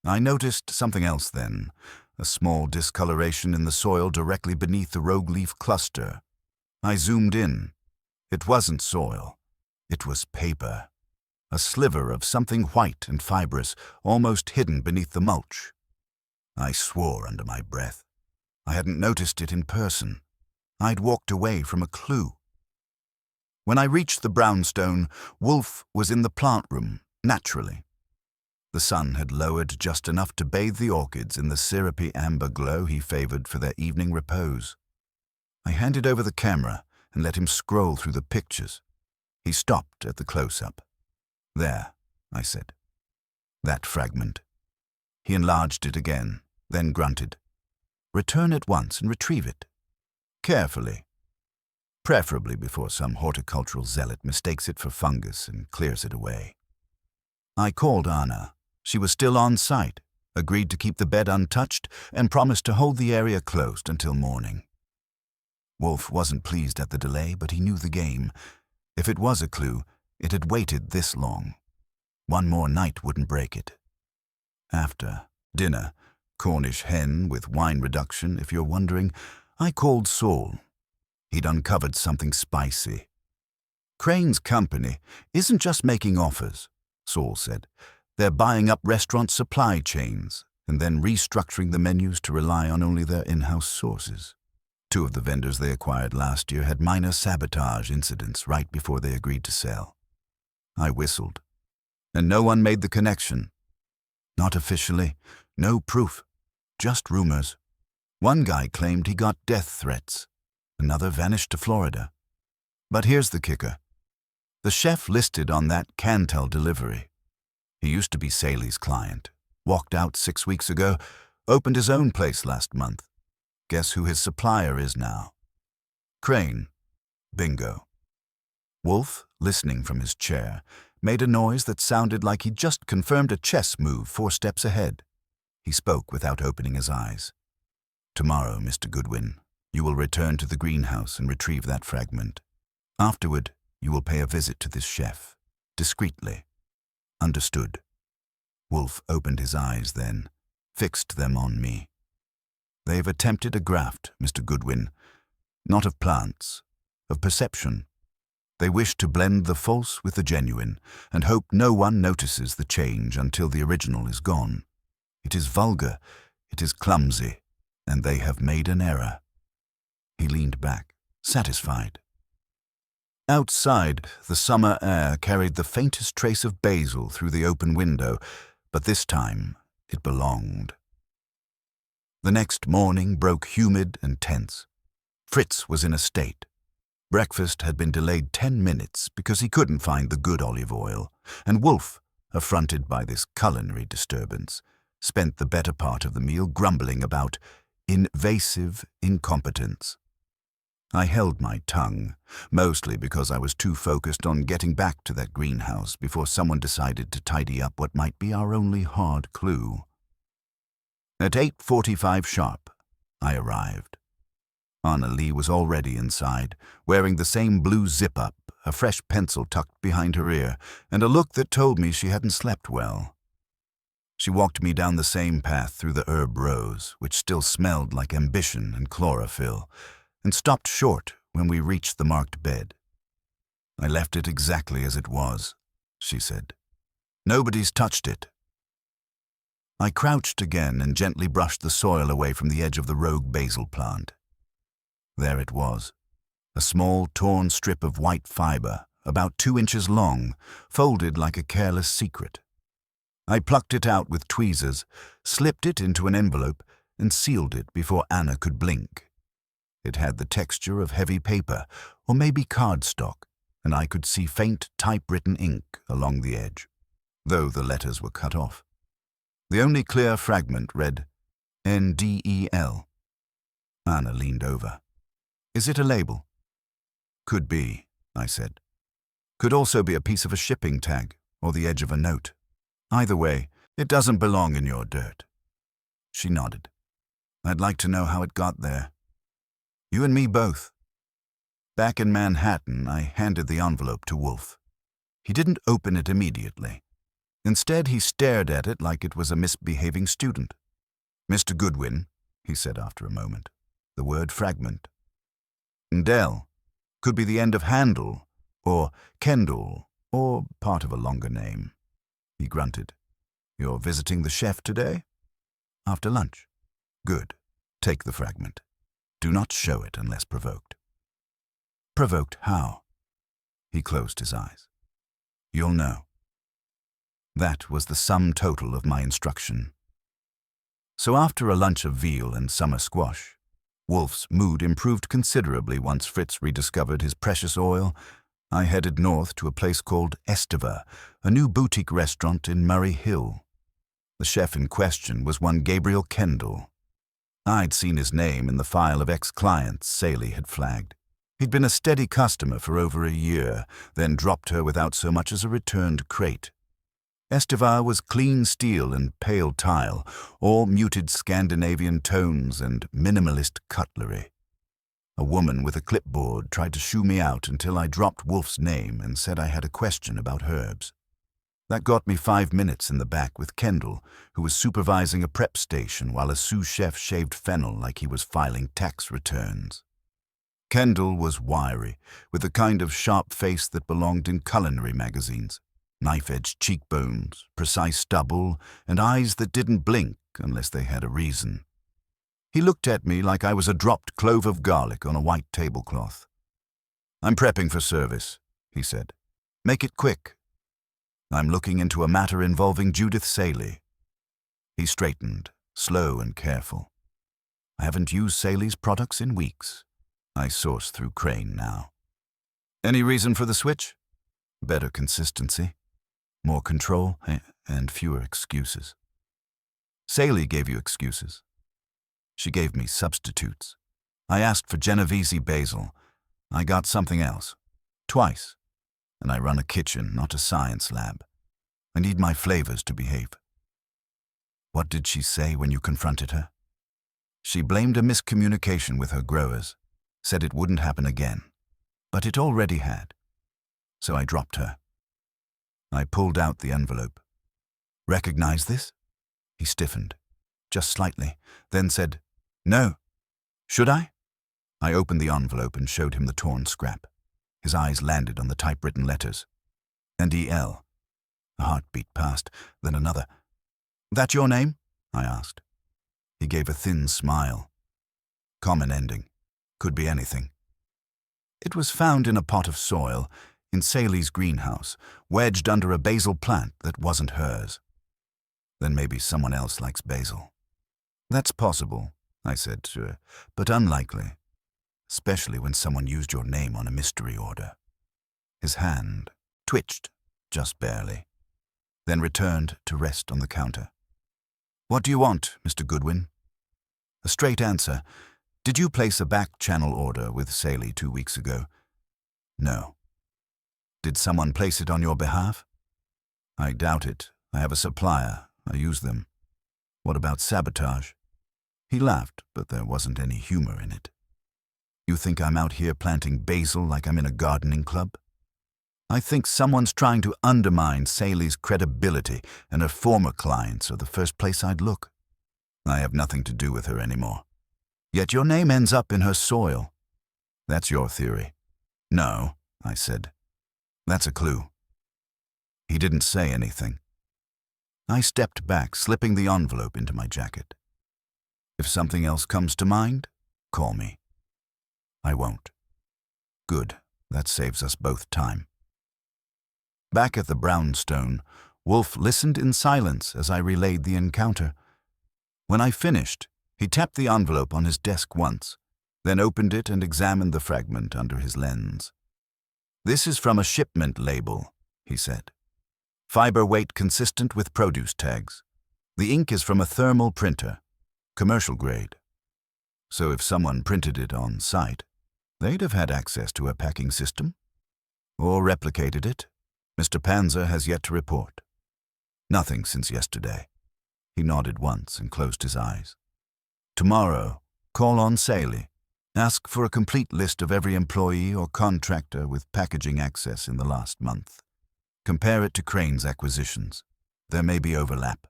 I noticed something else then, a small discoloration in the soil directly beneath the rogue leaf cluster. I zoomed in. It wasn't soil. It was paper. A sliver of something white and fibrous, almost hidden beneath the mulch. I swore under my breath. I hadn't noticed it in person. I'd walked away from a clue. When I reached the brownstone, Wolfe was in the plant room, naturally. The sun had lowered just enough to bathe the orchids in the syrupy amber glow he favored for their evening repose. I handed over the camera and let him scroll through the pictures. He stopped at the close-up. "There," I said. "That fragment." He enlarged it again, then grunted. "Return at once and retrieve it. Carefully. Preferably before some horticultural zealot mistakes it for fungus and clears it away." I called Anna. She was still on site, agreed to keep the bed untouched, and promised to hold the area closed until morning. Wolfe wasn't pleased at the delay, but he knew the game. If it was a clue, it had waited this long. One more night wouldn't break it. After dinner, Cornish hen with wine reduction, if you're wondering, I called Saul. He'd uncovered something spicy. "Crane's company isn't just making offers," Saul said. "They're buying up restaurant supply chains and then restructuring the menus to rely on only their in-house sources. 2 of the vendors they acquired last year had minor sabotage incidents right before they agreed to sell." I whistled. "And no one made the connection?" "Not officially. No proof. Just rumors. One guy claimed he got death threats. Another vanished to Florida. But here's the kicker. The chef listed on that Cantel delivery. He used to be Saley's client. Walked out 6 weeks ago. Opened his own place last month. Guess who his supplier is now? Crane. Bingo." Wolfe, listening from his chair, made a noise that sounded like he'd just confirmed a chess move 4 steps ahead. He spoke without opening his eyes. "Tomorrow, Mr. Goodwin, you will return to the greenhouse and retrieve that fragment. Afterward, you will pay a visit to this chef, discreetly. Understood?" Wolfe opened his eyes then, fixed them on me. "They've attempted a graft, Mr. Goodwin. Not of plants, of perception. They wish to blend the false with the genuine, and hope no one notices the change until the original is gone. It is vulgar, it is clumsy, and they have made an error." He leaned back, satisfied. Outside, the summer air carried the faintest trace of basil through the open window, but this time it belonged. The next morning broke humid and tense. Fritz was in a state. Breakfast had been delayed 10 minutes because he couldn't find the good olive oil, and Wolfe, affronted by this culinary disturbance, spent the better part of the meal grumbling about invasive incompetence. I held my tongue, mostly because I was too focused on getting back to that greenhouse before someone decided to tidy up what might be our only hard clue. At 8:45 sharp, I arrived. Anna Lee was already inside, wearing the same blue zip-up, a fresh pencil tucked behind her ear, and a look that told me she hadn't slept well. She walked me down the same path through the herb rows, which still smelled like ambition and chlorophyll, and stopped short when we reached the marked bed. "I left it exactly as it was," she said. "Nobody's touched it." I crouched again and gently brushed the soil away from the edge of the rogue basil plant. There it was, a small torn strip of white fiber, about 2 inches long, folded like a careless secret. I plucked it out with tweezers, slipped it into an envelope, and sealed it before Anna could blink. It had the texture of heavy paper, or maybe cardstock, and I could see faint typewritten ink along the edge, though the letters were cut off. The only clear fragment read, NDEL. Anna leaned over. "Is it a label?" "Could be," I said. "Could also be a piece of a shipping tag, or the edge of a note. Either way, it doesn't belong in your dirt." She nodded. "I'd like to know how it got there." "You and me both." Back in Manhattan, I handed the envelope to Wolfe. He didn't open it immediately. Instead, he stared at it like it was a misbehaving student. "Mr. Goodwin," he said after a moment, "the word fragment. Ndel could be the end of handle, or Kendall, or part of a longer name." He grunted. "You're visiting the chef today?" "After lunch." "Good. Take the fragment. Do not show it unless provoked." "Provoked how?" He closed his eyes. You'll know. That was the sum total of my instruction. So after a lunch of veal and summer squash, Wolfe's mood improved considerably once Fritz rediscovered his precious oil. I headed north to a place called Estiva, a new boutique restaurant in Murray Hill. The chef in question was one Gabriel Kendall. I'd seen his name in the file of ex-clients Saley had flagged. He'd been a steady customer for over a year, then dropped her without so much as a returned crate. Estiva was clean steel and pale tile, all muted Scandinavian tones and minimalist cutlery. A woman with a clipboard tried to shoo me out until I dropped Wolfe's name and said I had a question about herbs. That got me 5 minutes in the back with Kendall, who was supervising a prep station while a sous chef shaved fennel like he was filing tax returns. Kendall was wiry, with the kind of sharp face that belonged in culinary magazines. Knife-edged cheekbones, precise stubble, and eyes that didn't blink unless they had a reason. He looked at me like I was a dropped clove of garlic on a white tablecloth. "I'm prepping for service," he said. "Make it quick. I'm looking into a matter involving Judith Saley." He straightened, slow and careful. "I haven't used Saley's products in weeks. I source through Crane now." "Any reason for the switch?" "Better consistency. More control, and fewer excuses." "Saley gave you excuses." "She gave me substitutes. I asked for Genovese basil. I got something else. Twice. And I run a kitchen, not a science lab. I need my flavors to behave." "What did she say when you confronted her?" "She blamed a miscommunication with her growers, said it wouldn't happen again. But it already had. So I dropped her." I pulled out the envelope. "Recognize this?" He stiffened, just slightly, then said, "No. Should I?" I opened the envelope and showed him the torn scrap. His eyes landed on the typewritten letters. And E.L. A heartbeat passed, then another. "That your name?" I asked. He gave a thin smile. "Common ending. Could be anything." "It was found in a pot of soil in Saley's greenhouse, wedged under a basil plant that wasn't hers." "Then maybe someone else likes basil." "That's possible," I said, "sure, but unlikely. Especially when someone used your name on a mystery order." His hand twitched, just barely, then returned to rest on the counter. "What do you want, Mr. Goodwin?" "A straight answer. Did you place a back-channel order with Saley 2 weeks ago?" "No." "Did someone place it on your behalf?" "I doubt it. I have a supplier. I use them." "What about sabotage?" He laughed, but there wasn't any humor in it. "You think I'm out here planting basil like I'm in a gardening club?" "I think someone's trying to undermine Saley's credibility, and her former clients are the first place I'd look. I have nothing to do with her anymore. Yet your name ends up in her soil." "That's your theory." "No," I said. "That's a clue." He didn't say anything. I stepped back, slipping the envelope into my jacket. "If something else comes to mind, call me." "I won't." "Good. That saves us both time." Back at the brownstone, Wolfe listened in silence as I relayed the encounter. When I finished, he tapped the envelope on his desk once, then opened it and examined the fragment under his lens. "This is from a shipment label," he said. "Fiber weight consistent with produce tags. The ink is from a thermal printer, commercial grade. So if someone printed it on site, they'd have had access to a packing system. Or replicated it. Mr. Panzer has yet to report. Nothing since yesterday." He nodded once and closed his eyes. "Tomorrow, call on Saley. Ask for a complete list of every employee or contractor with packaging access in the last month. Compare it to Crane's acquisitions. There may be overlap.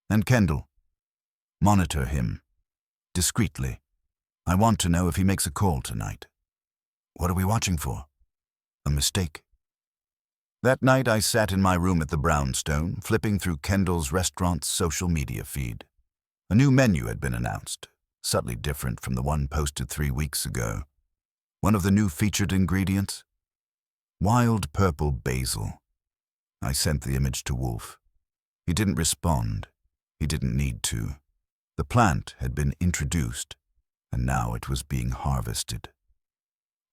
And Kendall, monitor him. Discreetly. I want to know if he makes a call tonight." "What are we watching for?" "A mistake." That night I sat in my room at the brownstone, flipping through Kendall's restaurant's social media feed. A new menu had been announced, subtly different from the one posted 3 weeks ago. One of the new featured ingredients? Wild purple basil. I sent the image to Wolfe. He didn't respond. He didn't need to. The plant had been introduced, and now it was being harvested.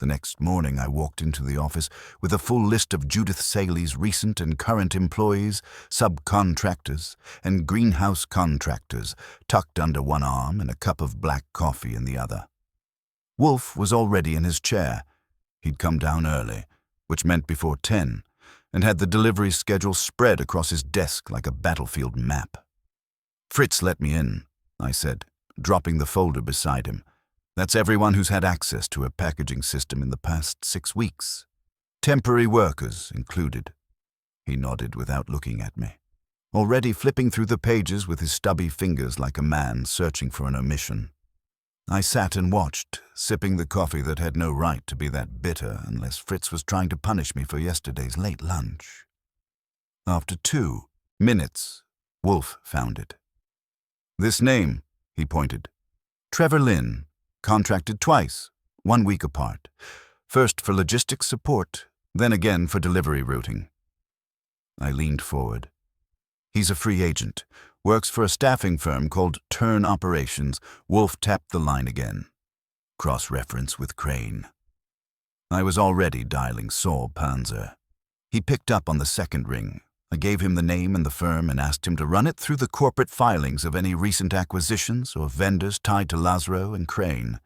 The next morning I walked into the office with a full list of Judith Saley's recent and current employees, subcontractors, and greenhouse contractors tucked under one arm and a cup of black coffee in the other. Wolfe was already in his chair. He'd come down early, which meant before 10, and had the delivery schedule spread across his desk like a battlefield map. "Fritz let me in," I said, dropping the folder beside him. "That's everyone who's had access to a packaging system in the past 6 weeks. Temporary workers included." He nodded without looking at me, already flipping through the pages with his stubby fingers like a man searching for an omission. I sat and watched, sipping the coffee that had no right to be that bitter unless Fritz was trying to punish me for yesterday's late lunch. After 2 minutes, Wolfe found it. "This name," he pointed. "Trevor Lynn, contracted twice, 1 week apart. First for logistics support, then again for delivery routing." I leaned forward. "He's a free agent. Works for a staffing firm called Turn Operations." Wolfe tapped the line again. Cross-reference with Crane. I was already dialing Saul Panzer. He picked up on the second ring. I gave him the name and the firm and asked him to run it through the corporate filings of any recent acquisitions or vendors tied to Lazaro and Crane.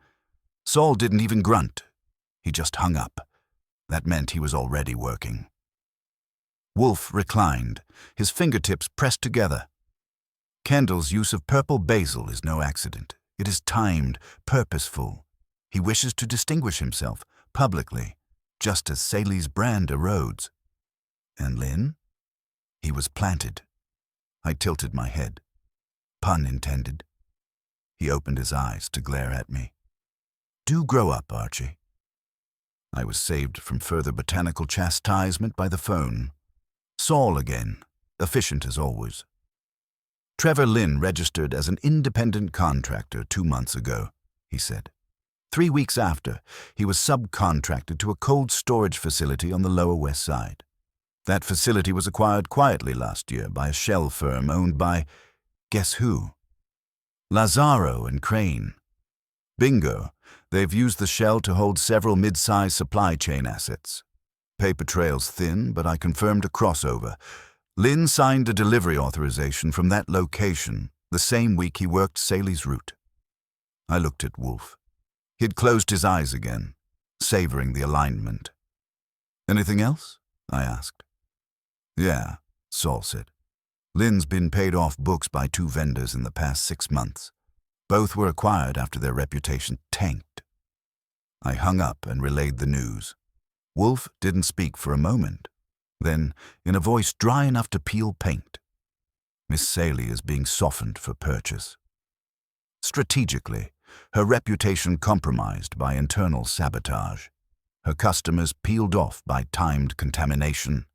Saul didn't even grunt. He just hung up. That meant he was already working. Wolfe reclined, his fingertips pressed together. "Kendall's use of purple basil is no accident. It is timed, purposeful. He wishes to distinguish himself, publicly, just as Saley's brand erodes." "And Lynn?" "He was planted." I tilted my head. Pun intended. He opened his eyes to glare at me. "Do grow up, Archie." I was saved from further botanical chastisement by the phone. Saul again, efficient as always. "Trevor Lynn registered as an independent contractor 2 months ago," he said. 3 weeks after, he was subcontracted to a cold storage facility on the Lower West Side. That facility was acquired quietly last year by a shell firm owned by, guess who? Lazaro and Crane. Bingo, they've used the shell to hold several mid-sized supply chain assets. Paper trail's thin, but I confirmed a crossover. Lynn signed a delivery authorization from that location the same week he worked Saley's route. I looked at Wolfe. He'd closed his eyes again, savoring the alignment. "Anything else?" I asked. "Yeah," Saul said. "Lynn's been paid off books by 2 vendors in the past 6 months. Both were acquired after their reputation tanked." I hung up and relayed the news. Wolfe didn't speak for a moment. Then, in a voice dry enough to peel paint, "Miss Saley is being softened for purchase. Strategically, her reputation compromised by internal sabotage, her customers peeled off by timed contamination,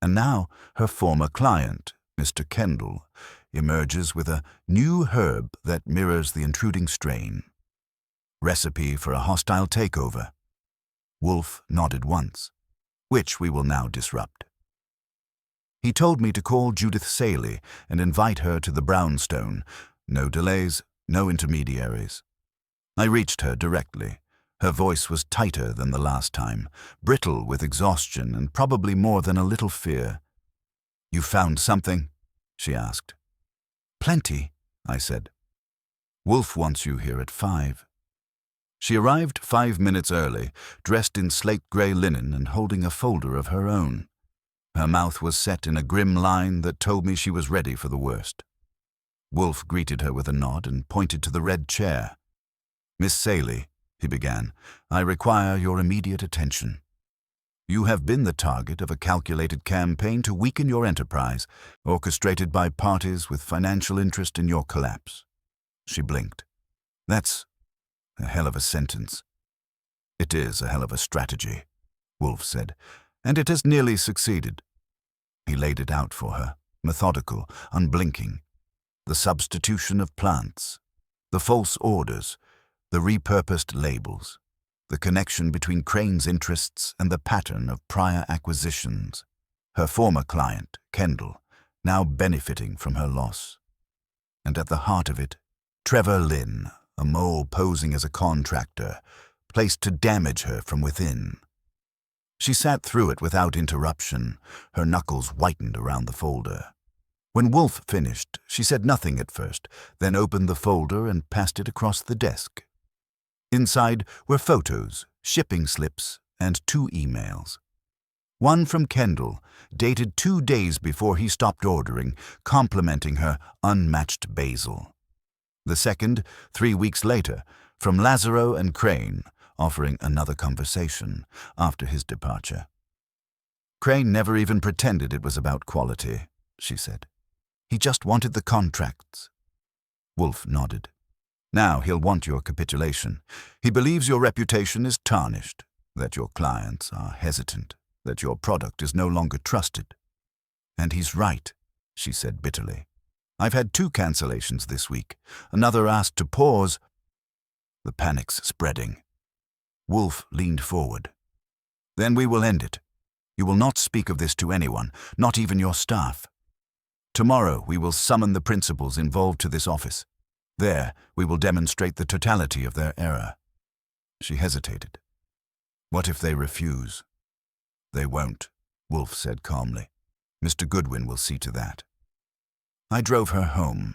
and now her former client, Mr. Kendall, emerges with a new herb that mirrors the intruding strain. Recipe for a hostile takeover." Wolfe nodded once. "Which we will now disrupt." He told me to call Judith Saley and invite her to the brownstone. No delays, no intermediaries. I reached her directly. Her voice was tighter than the last time, brittle with exhaustion and probably more than a little fear. "You found something?" she asked. "Plenty," I said. "Wolfe wants you here at 5. She arrived 5 minutes early, dressed in slate-gray linen and holding a folder of her own. Her mouth was set in a grim line that told me she was ready for the worst. Wolfe greeted her with a nod and pointed to the red chair. "Miss Saley," he began, "I require your immediate attention. You have been the target of a calculated campaign to weaken your enterprise, orchestrated by parties with financial interest in your collapse." She blinked. "That's a hell of a sentence." "It is a hell of a strategy," Wolfe said, "and it has nearly succeeded." He laid it out for her, methodical, unblinking. The substitution of plants, the false orders, the repurposed labels. the connection between Crane's interests and the pattern of prior acquisitions. Her former client, Kendall, now benefiting from her loss. And at the heart of it, Trevor Lynn, a mole posing as a contractor, placed to damage her from within. She sat through it without interruption, her knuckles whitened around the folder. When Wolfe finished, she said nothing at first, then opened the folder and passed it across the desk. Inside were photos, shipping slips, and 2 emails. One from Kendall, dated 2 days before he stopped ordering, complimenting her unmatched Basil. The second, 3 weeks later, from Lazaro and Crane, offering another conversation after his departure. Crane never even pretended it was about quality, she said. He just wanted the contracts. Wolfe nodded. Now he'll want your capitulation. He believes your reputation is tarnished, that your clients are hesitant, that your product is no longer trusted. And he's right, she said bitterly. I've had 2 cancellations this week. Another asked to pause. The panic's spreading. Wolfe leaned forward. Then we will end it. You will not speak of this to anyone, not even your staff. Tomorrow we will summon the principals involved to this office. There we will demonstrate the totality of their error. She hesitated. What if they refuse? They won't, Wolfe said calmly. Mr. Goodwin will see to that. I drove her home.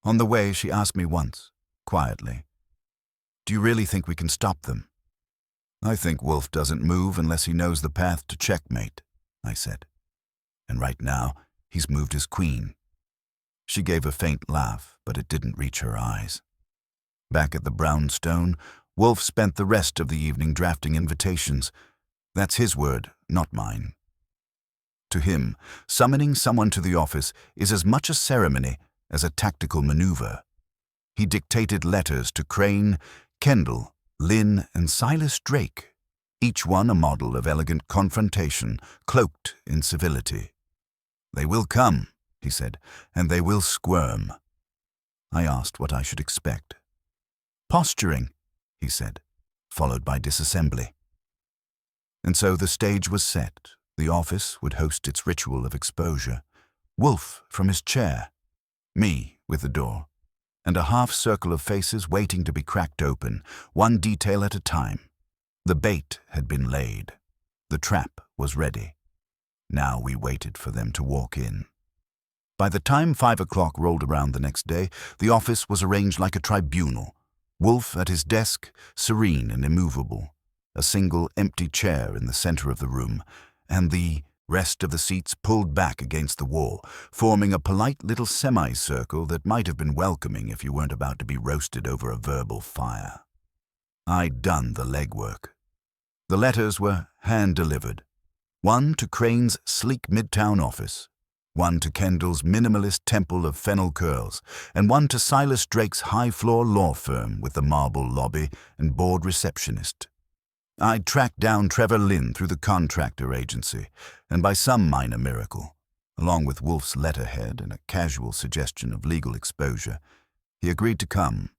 On the way she asked me once, quietly, do you really think we can stop them? I think Wolfe doesn't move unless he knows the path to checkmate, I said. And right now, he's moved his queen. She gave a faint laugh, but it didn't reach her eyes. Back at the brownstone, Wolfe spent the rest of the evening drafting invitations. That's his word, not mine. To him, summoning someone to the office is as much a ceremony as a tactical maneuver. He dictated letters to Crane, Kendall, Lynn, and Silas Drake, each one a model of elegant confrontation, cloaked in civility. They will come, he said, and they will squirm. I asked what I should expect. Posturing, he said, followed by disassembly. And so the stage was set. The office would host its ritual of exposure. Wolfe from his chair, me with the door, and a half-circle of faces waiting to be cracked open, one detail at a time. The bait had been laid. The trap was ready. Now we waited for them to walk in. By the time 5 o'clock rolled around the next day, the office was arranged like a tribunal. Wolfe at his desk, serene and immovable, a single empty chair in the center of the room, and the rest of the seats pulled back against the wall, forming a polite little semicircle that might have been welcoming if you weren't about to be roasted over a verbal fire. I'd done the legwork. The letters were hand-delivered. One to Crane's sleek midtown office, one to Kendall's minimalist temple of fennel curls, and one to Silas Drake's high-floor law firm with the marble lobby and bored receptionist. I'd tracked down Trevor Lynn through the contractor agency, and by some minor miracle, along with Wolfe's letterhead and a casual suggestion of legal exposure, he agreed to come.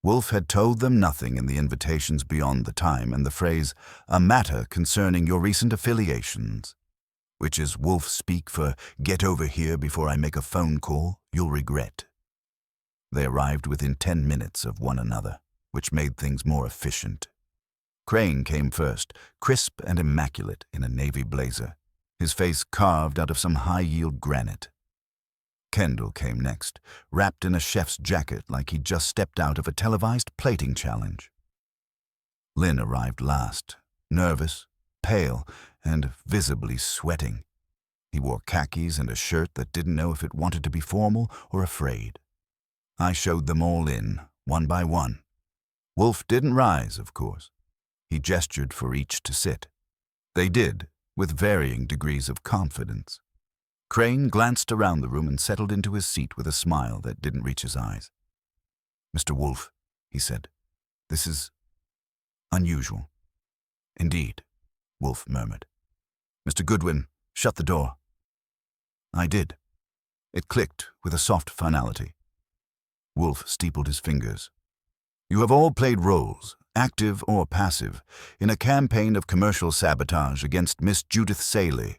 Wolfe had told them nothing in the invitations beyond the time and the phrase, "a matter concerning your recent affiliations," which is Wolfe speak for "get over here before I make a phone call, you'll regret." They arrived within 10 minutes of one another, which made things more efficient. Crane came first, crisp and immaculate in a navy blazer, his face carved out of some high-yield granite. Kendall came next, wrapped in a chef's jacket like he'd just stepped out of a televised plating challenge. Lynn arrived last, nervous, pale, and visibly sweating. He wore khakis and a shirt that didn't know if it wanted to be formal or afraid. I showed them all in, one by one. Wolfe didn't rise, of course. He gestured for each to sit. They did, with varying degrees of confidence. Crane glanced around the room and settled into his seat with a smile that didn't reach his eyes. "Mr. Wolfe," he said, "this is unusual." "Indeed," Wolfe murmured. "Mr. Goodwin, shut the door." I did. It clicked with a soft finality. Wolfe steepled his fingers. "You have all played roles, active or passive, in a campaign of commercial sabotage against Miss Judith Saley.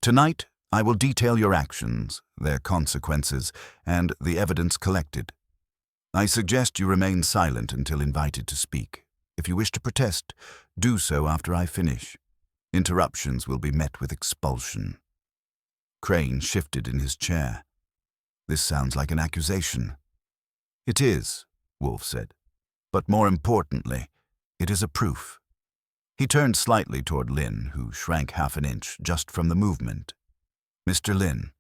Tonight, I will detail your actions, their consequences, and the evidence collected. I suggest you remain silent until invited to speak. If you wish to protest, do so after I finish. Interruptions will be met with expulsion. Crane shifted in his chair. This sounds like an accusation. It is, Wolfe said. But more importantly, it is a proof. He turned slightly toward Lynn, who shrank half an inch just from the movement. Mr. Lynn,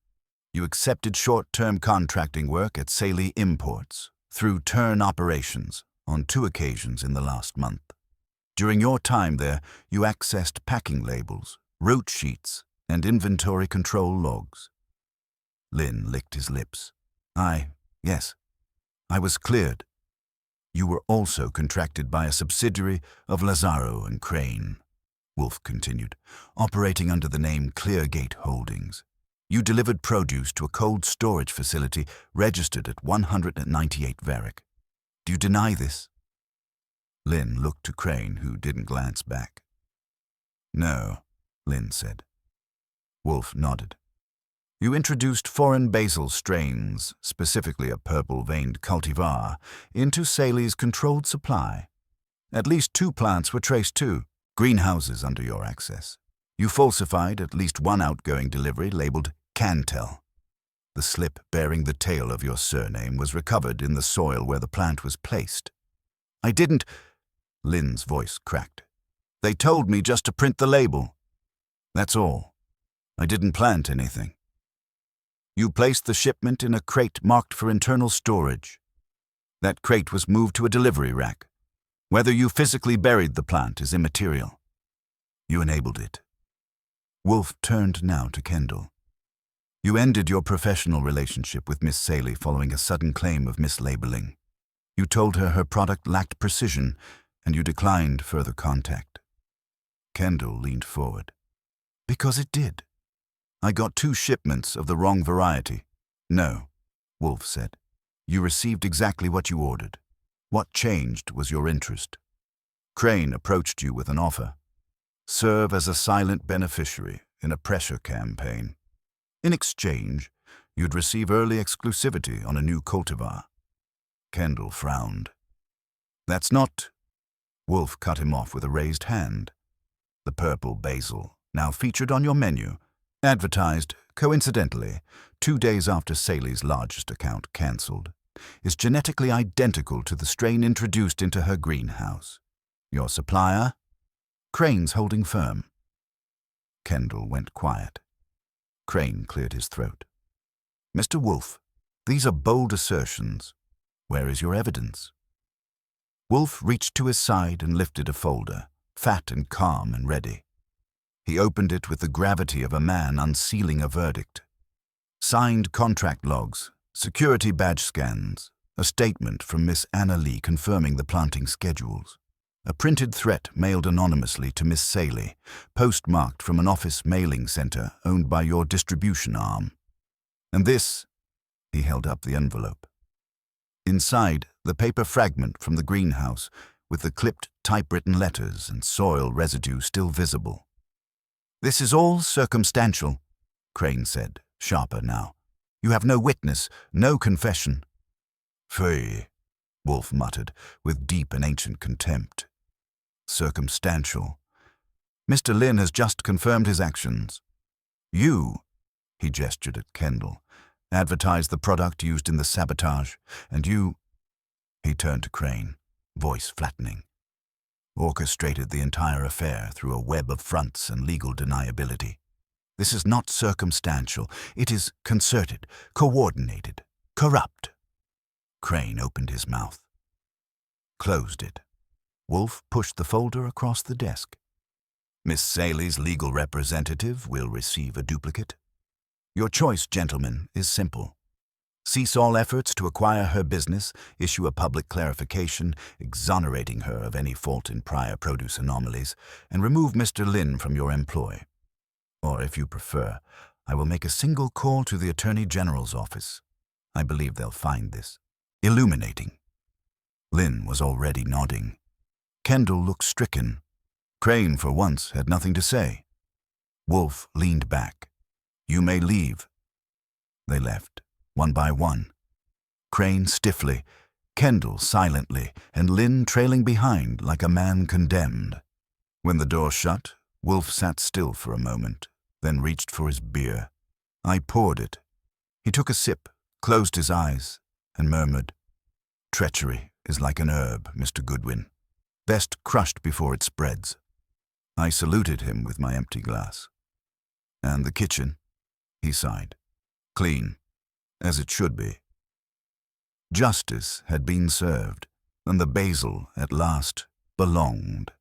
you accepted short-term contracting work at Saley Imports through Turn Operations on 2 occasions in the last month. During your time there, you accessed packing labels, route sheets, and inventory control logs. Lynn licked his lips. Yes, I was cleared. You were also contracted by a subsidiary of Lazaro and Crane, Wolfe continued, operating under the name Cleargate Holdings. You delivered produce to a cold storage facility registered at 198 Varick. Do you deny this? Lynn looked to Crane, who didn't glance back. No, Lynn said. Wolfe nodded. You introduced foreign basil strains, specifically a purple-veined cultivar, into Saley's controlled supply. At least 2 plants were traced too, greenhouses under your access. You falsified at least 1 outgoing delivery labeled Cantel. The slip bearing the tail of your surname was recovered in the soil where the plant was placed. I didn't... Lynn's voice cracked. They told me just to print the label. That's all. I didn't plant anything. You placed the shipment in a crate marked for internal storage. That crate was moved to a delivery rack. Whether you physically buried the plant is immaterial. You enabled it. Wolfe turned now to Kendall. You ended your professional relationship with Miss Saley following a sudden claim of mislabeling. You told her her product lacked precision, and you declined further contact. Kendall leaned forward. Because it did. I got 2 shipments of the wrong variety. No, Wolfe said. You received exactly what you ordered. What changed was your interest. Crane approached you with an offer. Serve as a silent beneficiary in a pressure campaign. In exchange, you'd receive early exclusivity on a new cultivar. Kendall frowned. That's not... Wolfe cut him off with a raised hand. The purple basil, now featured on your menu, advertised, coincidentally, 2 days after Saley's largest account cancelled, is genetically identical to the strain introduced into her greenhouse. Your supplier? Crane's holding firm. Kendall went quiet. Crane cleared his throat. Mr. Wolfe, these are bold assertions. Where is your evidence? Wolfe reached to his side and lifted a folder, fat and calm and ready. He opened it with the gravity of a man unsealing a verdict. Signed contract logs, security badge scans, a statement from Miss Anna Lee confirming the planting schedules, a printed threat mailed anonymously to Miss Saley, postmarked from an office mailing center owned by your distribution arm. And this, he held up the envelope. Inside, the paper fragment from the greenhouse with the clipped typewritten letters and soil residue still visible. This is all circumstantial, Crane said, sharper now. You have no witness, no confession. Fie, Wolfe muttered, with deep and ancient contempt. Circumstantial. Mr. Lynn has just confirmed his actions. You, he gestured at Kendall, advertised the product used in the sabotage, and you, he turned to Crane, voice flattening, orchestrated the entire affair through a web of fronts and legal deniability. This is not circumstantial. It is concerted, coordinated, corrupt. Crane opened his mouth. Closed it. Wolfe pushed the folder across the desk. Miss Saley's legal representative will receive a duplicate. Your choice, gentlemen, is simple. Cease all efforts to acquire her business, issue a public clarification, exonerating her of any fault in prior produce anomalies, and remove Mr. Lynn from your employ. Or, if you prefer, I will make a single call to the Attorney General's office. I believe they'll find this illuminating. Lynn was already nodding. Kendall looked stricken. Crane, for once, had nothing to say. Wolfe leaned back. "You may leave." They left, one by one. Crane stiffly, Kendall silently, and Lynn trailing behind like a man condemned. When the door shut, Wolfe sat still for a moment, then reached for his beer. I poured it. He took a sip, closed his eyes, and murmured, "Treachery is like an herb, Mr. Goodwin. Best crushed before it spreads." I saluted him with my empty glass. "And the kitchen?" he sighed. "Clean, as it should be." Justice had been served, and the Basil, at last, belonged.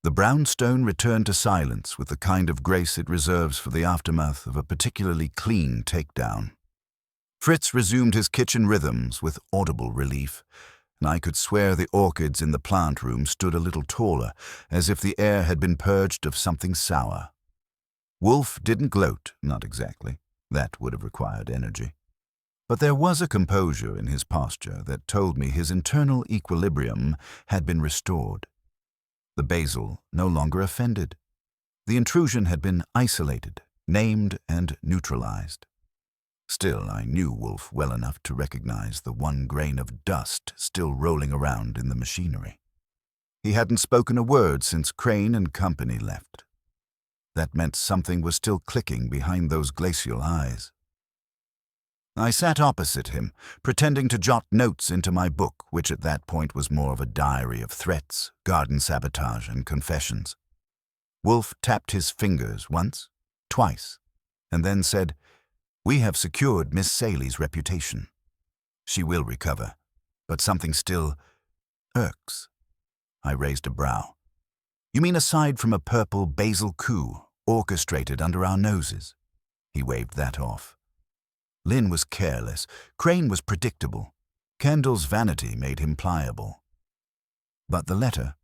The brownstone returned to silence with the kind of grace it reserves for the aftermath of a particularly clean takedown. Fritz resumed his kitchen rhythms with audible relief, and I could swear the orchids in the plant room stood a little taller, as if the air had been purged of something sour. Wolfe didn't gloat, not exactly. That would have required energy. But there was a composure in his posture that told me his internal equilibrium had been restored. The Basil no longer offended. The intrusion had been isolated, named, and neutralized. Still, I knew Wolfe well enough to recognize the one grain of dust still rolling around in the machinery. He hadn't spoken a word since Crane and company left. That meant something was still clicking behind those glacial eyes. I sat opposite him, pretending to jot notes into my book, which at that point was more of a diary of threats, garden sabotage, and confessions. Wolfe tapped his fingers once, twice, and then said, "We have secured Miss Saley's reputation. She will recover, but something still irks." I raised a brow. "You mean aside from a purple Basil coup orchestrated under our noses?" He waved that off. Lynn was careless. Crane was predictable. Kendall's vanity made him pliable. But the letter?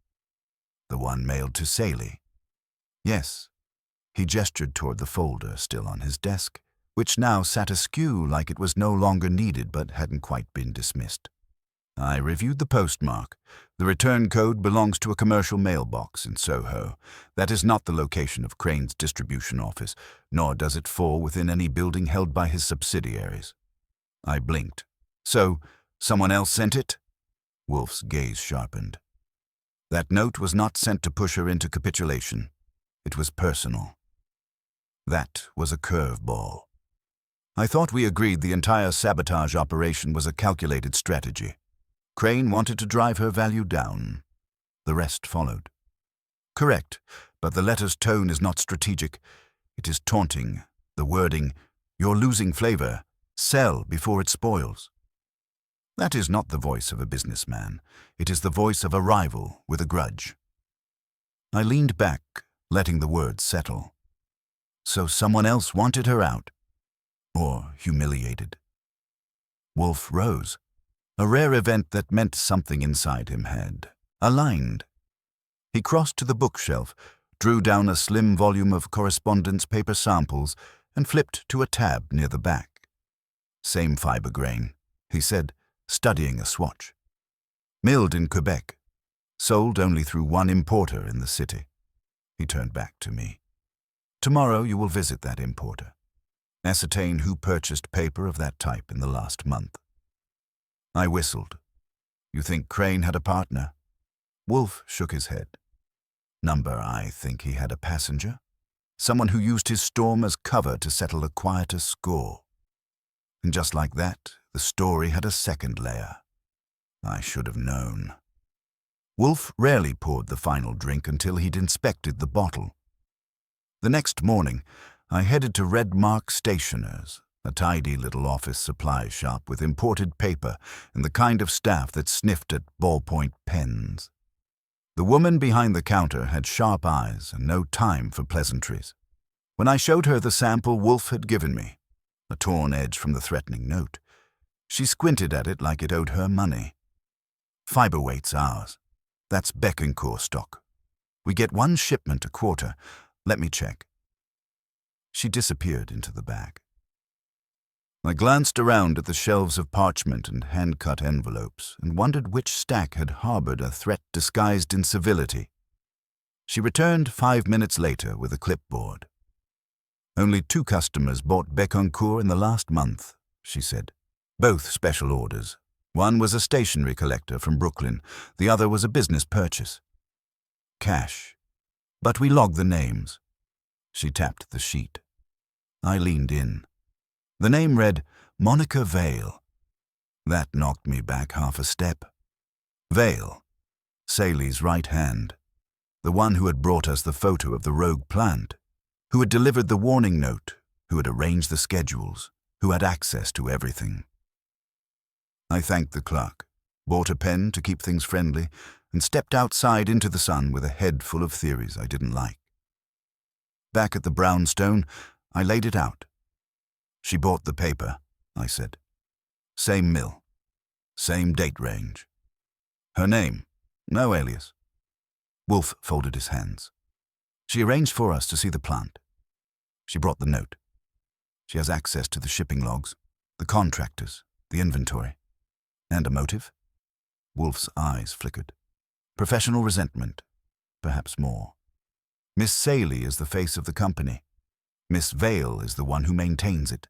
The one mailed to Saley? Yes. He gestured toward the folder still on his desk, which now sat askew like it was no longer needed but hadn't quite been dismissed. I reviewed the postmark. The return code belongs to a commercial mailbox in Soho. That is not the location of Crane's distribution office, nor does it fall within any building held by his subsidiaries. I blinked. "So, someone else sent it?" Wolfe's gaze sharpened. "That note was not sent to push her into capitulation. It was personal." That was a curveball. I thought we agreed the entire sabotage operation was a calculated strategy. Crane wanted to drive her value down. The rest followed. Correct, but the letter's tone is not strategic. It is taunting. The wording, "You're losing flavor. Sell before it spoils." That is not the voice of a businessman. It is the voice of a rival with a grudge. I leaned back, letting the words settle. So someone else wanted her out. Or humiliated. Wolfe rose. A rare event that meant something inside him had aligned. He crossed to the bookshelf, drew down a slim volume of correspondence paper samples, and flipped to a tab near the back. "Same fiber grain," he said, studying a swatch. "Milled in Quebec. Sold only through one importer in the city." He turned back to me. "Tomorrow you will visit that importer. Ascertain who purchased paper of that type in the last month." I whistled. "You think Crane had a partner?" Wolfe shook his head. I think he had a passenger. Someone who used his storm as cover to settle a quieter score. And just like that, the story had a second layer. I should have known. Wolfe rarely poured the final drink until he'd inspected the bottle. The next morning, I headed to Red Mark Stationers, a tidy little office supply shop with imported paper and the kind of staff that sniffed at ballpoint pens. The woman behind the counter had sharp eyes and no time for pleasantries. When I showed her the sample Wolfe had given me, a torn edge from the threatening note, she squinted at it like it owed her money. "Fiberweight's ours. That's Becancour stock. We get one shipment a quarter. Let me check." She disappeared into the bag. I glanced around at the shelves of parchment and hand-cut envelopes and wondered which stack had harbored a threat disguised in civility. She returned 5 minutes later with a clipboard. "Only 2 customers bought Beconcourt in the last month," she said. "Both special orders. One was a stationery collector from Brooklyn. The other was a business purchase. Cash. But we logged the names." She tapped the sheet. I leaned in. The name read Monica Vale. That knocked me back half a step. Vale, Saley's right hand, the one who had brought us the photo of the rogue plant, who had delivered the warning note, who had arranged the schedules, who had access to everything. I thanked the clerk, bought a pen to keep things friendly, and stepped outside into the sun with a head full of theories I didn't like. Back at the brownstone, I laid it out. "She bought the paper," I said. "Same mill. Same date range. Her name, no alias." Wolfe folded his hands. "She arranged for us to see the plant. She brought the note. She has access to the shipping logs, the contractors, the inventory. And a motive?" Wolfe's eyes flickered. "Professional resentment, perhaps more. Miss Saley is the face of the company. Miss Vale is the one who maintains it.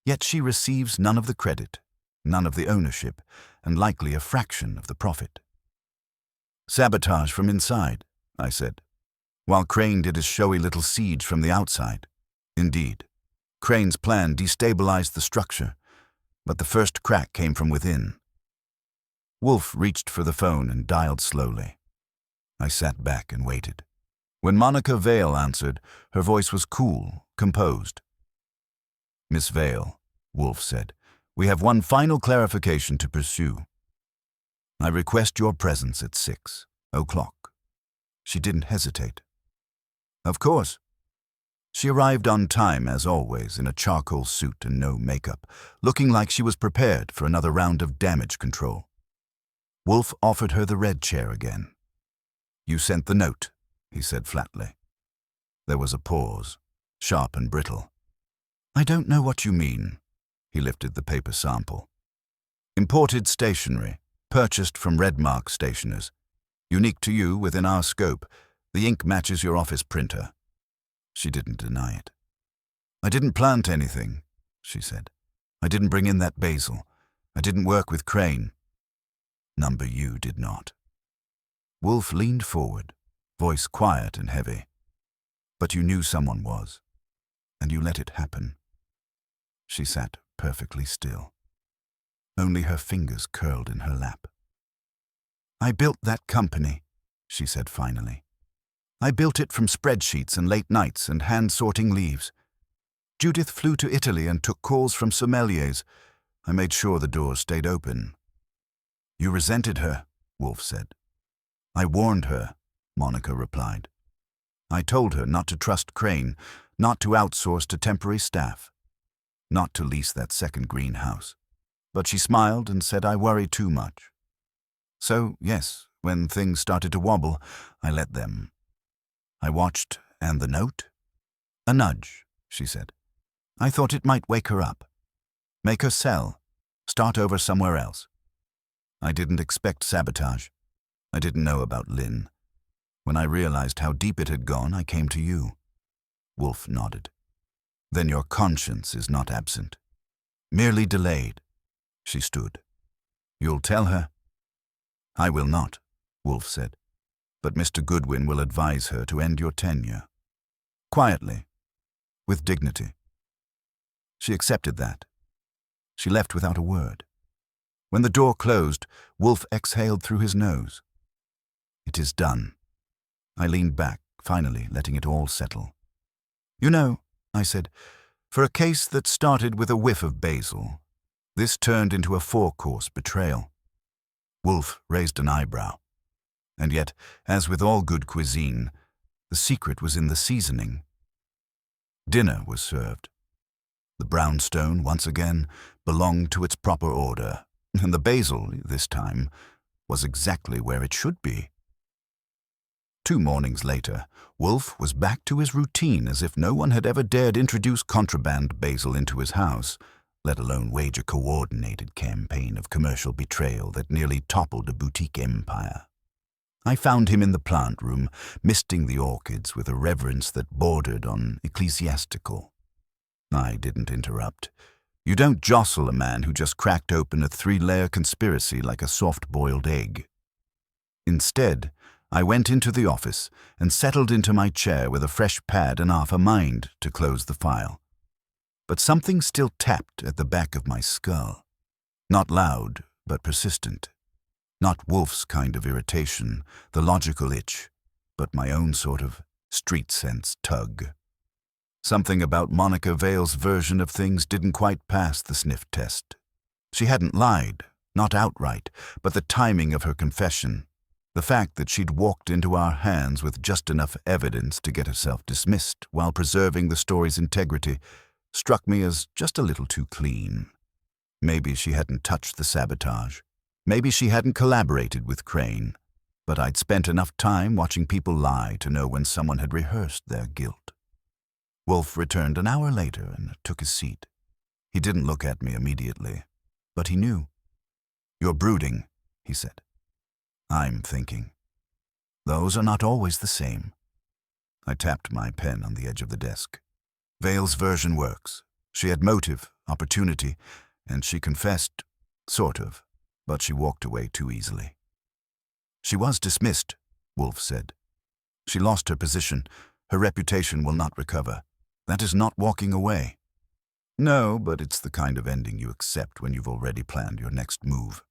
Yet she receives none of the credit, none of the ownership, and likely a fraction of the profit." "Sabotage from inside," I said, "while Crane did his showy little siege from the outside." "Indeed. Crane's plan destabilized the structure, but the first crack came from within." Wolfe reached for the phone and dialed slowly. I sat back and waited. When Monica Vale answered, her voice was cool, composed. "Miss Vale," Wolfe said, "we have one final clarification to pursue. I request your presence at 6:00. She didn't hesitate. "Of course." She arrived on time, as always, in a charcoal suit and no makeup, looking like she was prepared for another round of damage control. Wolfe offered her the red chair again. "You sent the note," he said flatly. There was a pause, sharp and brittle. "I don't know what you mean." He lifted the paper sample. "Imported stationery, purchased from Redmark stationers. Unique to you within our scope. The ink matches your office printer." She didn't deny it. "I didn't plant anything," she said. "I didn't bring in that Basil. I didn't work with Crane." "Number you did not." Wolfe leaned forward, voice quiet and heavy. "But you knew someone was, and you let it happen." She sat perfectly still. Only her fingers curled in her lap. "I built that company," she said finally. "I built it from spreadsheets and late nights and hand-sorting leaves. Judith flew to Italy and took calls from sommeliers. I made sure the doors stayed open." "You resented her," Wolfe said. "I warned her," Monica replied. "I told her not to trust Crane, not to outsource to temporary staff, not to lease that second greenhouse. But she smiled and said I worry too much. So, yes, when things started to wobble, I let them. I watched, and the note? A nudge, she said. I thought it might wake her up. Make her sell. Start over somewhere else. I didn't expect sabotage. I didn't know about Lynn. When I realized how deep it had gone, I came to you." Wolfe nodded. "Then your conscience is not absent. Merely delayed." She stood. "You'll tell her?" "I will not," Wolfe said. "But Mr. Goodwin will advise her to end your tenure. Quietly. With dignity." She accepted that. She left without a word. When the door closed, Wolfe exhaled through his nose. "It is done." I leaned back, finally letting it all settle. "You know," I said, "for a case that started with a whiff of basil, this turned into a 4-course betrayal." Wolfe raised an eyebrow. And yet, as with all good cuisine, the secret was in the seasoning. Dinner was served. The brownstone, once again, belonged to its proper order, and the basil, this time, was exactly where it should be. 2 mornings later, Wolfe was back to his routine as if no one had ever dared introduce contraband basil into his house, let alone wage a coordinated campaign of commercial betrayal that nearly toppled a boutique empire. I found him in the plant room, misting the orchids with a reverence that bordered on ecclesiastical. I didn't interrupt. You don't jostle a man who just cracked open a 3-layer conspiracy like a soft-boiled egg. Instead, I went into the office and settled into my chair with a fresh pad and half a mind to close the file. But something still tapped at the back of my skull. Not loud, but persistent. Not Wolfe's kind of irritation, the logical itch, but my own sort of street sense tug. Something about Monica Vale's version of things didn't quite pass the sniff test. She hadn't lied, not outright, but the timing of her confession, the fact that she'd walked into our hands with just enough evidence to get herself dismissed while preserving the story's integrity, struck me as just a little too clean. Maybe she hadn't touched the sabotage. Maybe she hadn't collaborated with Crane. But I'd spent enough time watching people lie to know when someone had rehearsed their guilt. Wolfe returned an hour later and took his seat. He didn't look at me immediately, but he knew. "You're brooding," he said. "I'm thinking. Those are not always the same." I tapped my pen on the edge of the desk. Vale's version works. She had motive, opportunity, and she confessed, sort of, but she walked away too easily. "She was dismissed," Wolfe said. "She lost her position. Her reputation will not recover. That is not walking away." "No, but it's the kind of ending you accept when you've already planned your next move."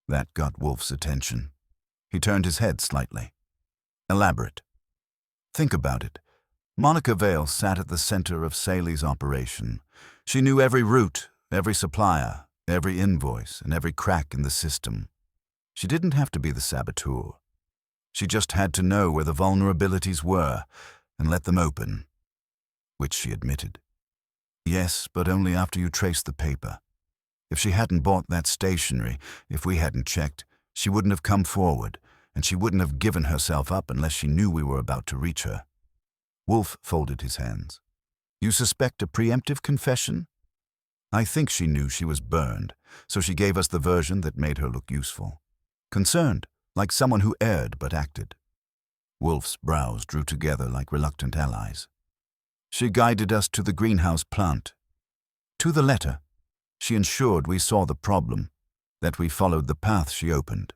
That got Wolfe's attention. He turned his head slightly. "Elaborate." "Think about it. Monica Vale sat at the center of Saley's operation. She knew every route, every supplier, every invoice, and every crack in the system. She didn't have to be the saboteur. She just had to know where the vulnerabilities were and let them open, which she admitted. Yes, but only after you traced the paper. If she hadn't bought that stationery, if we hadn't checked, she wouldn't have come forward, and she wouldn't have given herself up unless she knew we were about to reach her." Wolfe folded his hands. "You suspect a preemptive confession?" "I think she knew she was burned, so she gave us the version that made her look useful. Concerned, like someone who erred but acted." Wolfe's brows drew together like reluctant allies. "She guided us to the greenhouse plant. To the letter. She ensured we saw the problem, that we followed the path she opened."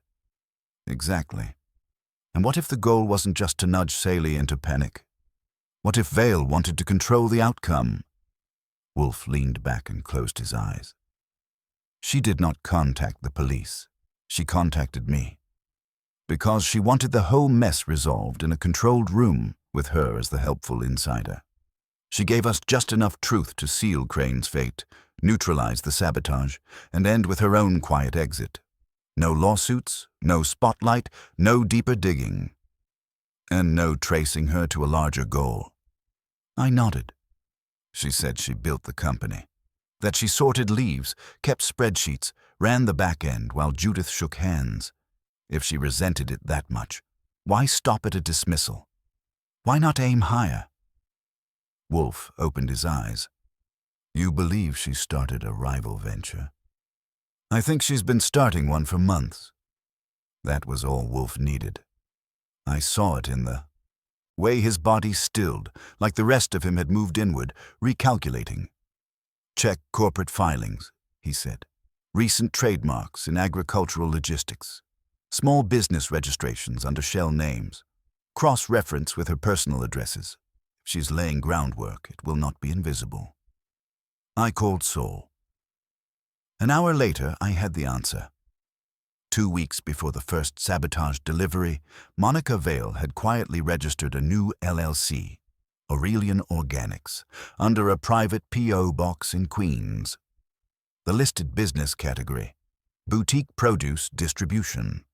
"Exactly. And what if the goal wasn't just to nudge Saley into panic? What if Vale wanted to control the outcome?" Wolfe leaned back and closed his eyes. "She did not contact the police. She contacted me. Because she wanted the whole mess resolved in a controlled room with her as the helpful insider. She gave us just enough truth to seal Crane's fate, neutralize the sabotage, and end with her own quiet exit. No lawsuits, no spotlight, no deeper digging. And no tracing her to a larger goal." I nodded. "She said she built the company, that she sorted leaves, kept spreadsheets, ran the back end while Judith shook hands. If she resented it that much, why stop at a dismissal? Why not aim higher?" Wolfe opened his eyes. "You believe she started a rival venture?" "I think she's been starting one for months." That was all Wolfe needed. I saw it in the way his body stilled, like the rest of him had moved inward, recalculating. "Check corporate filings," he said. "Recent trademarks in agricultural logistics. Small business registrations under shell names. Cross-reference with her personal addresses. If she's laying groundwork, it will not be invisible." I called Saul. An hour later, I had the answer. 2 weeks before the first sabotage delivery, Monica Vale had quietly registered a new LLC, Aurelian Organics, under a private P.O. box in Queens. The listed business category, Boutique Produce Distribution.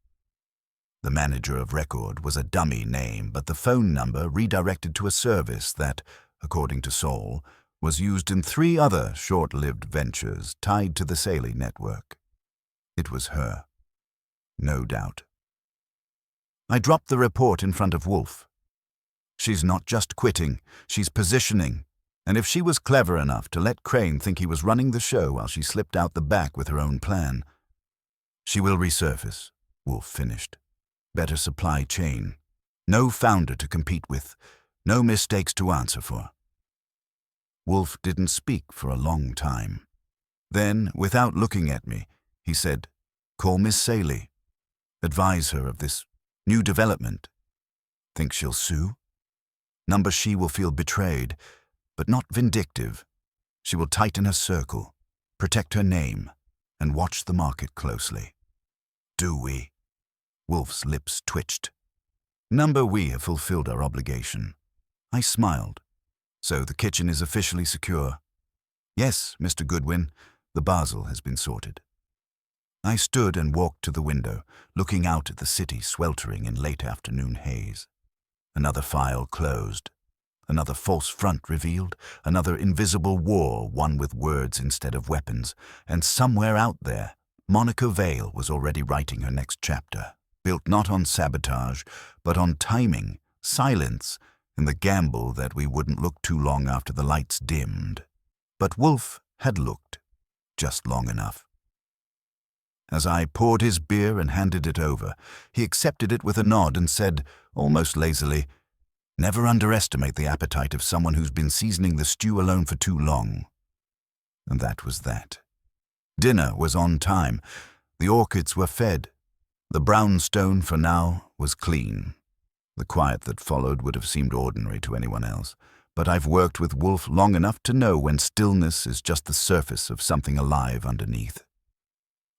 The manager of record was a dummy name, but the phone number redirected to a service that, according to Saul, was used in 3 other short-lived ventures tied to the Saley network. It was her. No doubt. I dropped the report in front of Wolfe. "She's not just quitting, she's positioning. And if she was clever enough to let Crane think he was running the show while she slipped out the back with her own plan. She will resurface, Wolfe finished. Better supply chain. No founder to compete with. No mistakes to answer for. Wolfe didn't speak for a long time. Then, without looking at me, he said, "Call Miss Saley. Advise her of this new development. Think she'll sue? Number she will feel betrayed, but not vindictive. She will tighten her circle, protect her name, and watch the market closely." "Do we?" Wolfe's lips twitched. "Number we have fulfilled our obligation." I smiled. "So the kitchen is officially secure?" "Yes, Mr. Goodwin. The Basil has been sorted." I stood and walked to the window, looking out at the city sweltering in late afternoon haze. Another file closed. Another false front revealed. Another invisible war won with words instead of weapons. And somewhere out there, Monica Vale was already writing her next chapter, built not on sabotage, but on timing, silence, and the gamble that we wouldn't look too long after the lights dimmed. But Wolfe had looked, just long enough. As I poured his beer and handed it over, he accepted it with a nod and said, almost lazily, "Never underestimate the appetite of someone who's been seasoning the stew alone for too long." And that was that. Dinner was on time. The orchids were fed. The brownstone, for now, was clean. The quiet that followed would have seemed ordinary to anyone else, but I've worked with Wolfe long enough to know when stillness is just the surface of something alive underneath.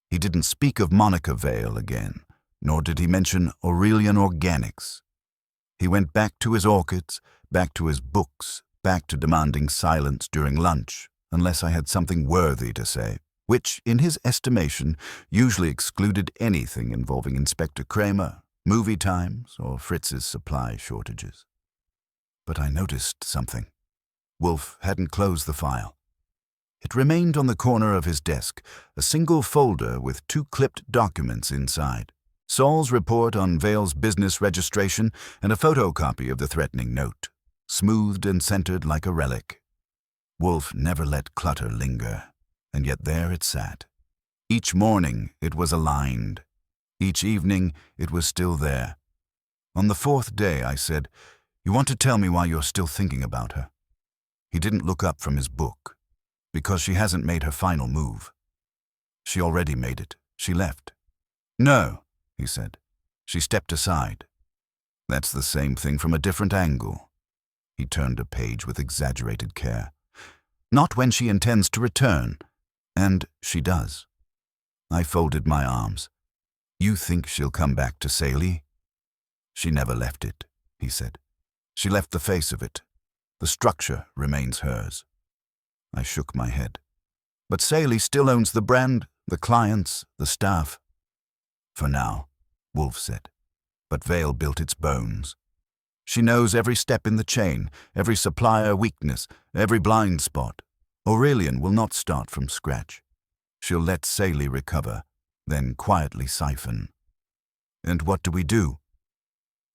He didn't speak of Monica Vale again, nor did he mention Aurelian Organics. He went back to his orchids, back to his books, back to demanding silence during lunch, unless I had something worthy to say, which, in his estimation, usually excluded anything involving Inspector Kramer, movie times, or Fritz's supply shortages. But I noticed something. Wolfe hadn't closed the file. It remained on the corner of his desk, a single folder with 2 clipped documents inside. Saul's report on Vale's business registration and a photocopy of the threatening note, smoothed and centered like a relic. Wolfe never let clutter linger, and yet there it sat. Each morning it was aligned. Each evening it was still there. On the 4th day I said, "You want to tell me why you're still thinking about her?" He didn't look up from his book. "Because she hasn't made her final move." "She already made it. She left." "No," he said. "She stepped aside." "That's the same thing from a different angle." He turned a page with exaggerated care. "Not when she intends to return. And she does." I folded my arms. "You think she'll come back to Saley?" "She never left it," he said. "She left the face of it. The structure remains hers." I shook my head. "But Saley still owns the brand, the clients, the staff." "For now," Wolfe said. "But Vale built its bones. She knows every step in the chain, every supplier weakness, every blind spot. Aurelian will not start from scratch. She'll let Saley recover, then quietly siphon." "And what do we do?"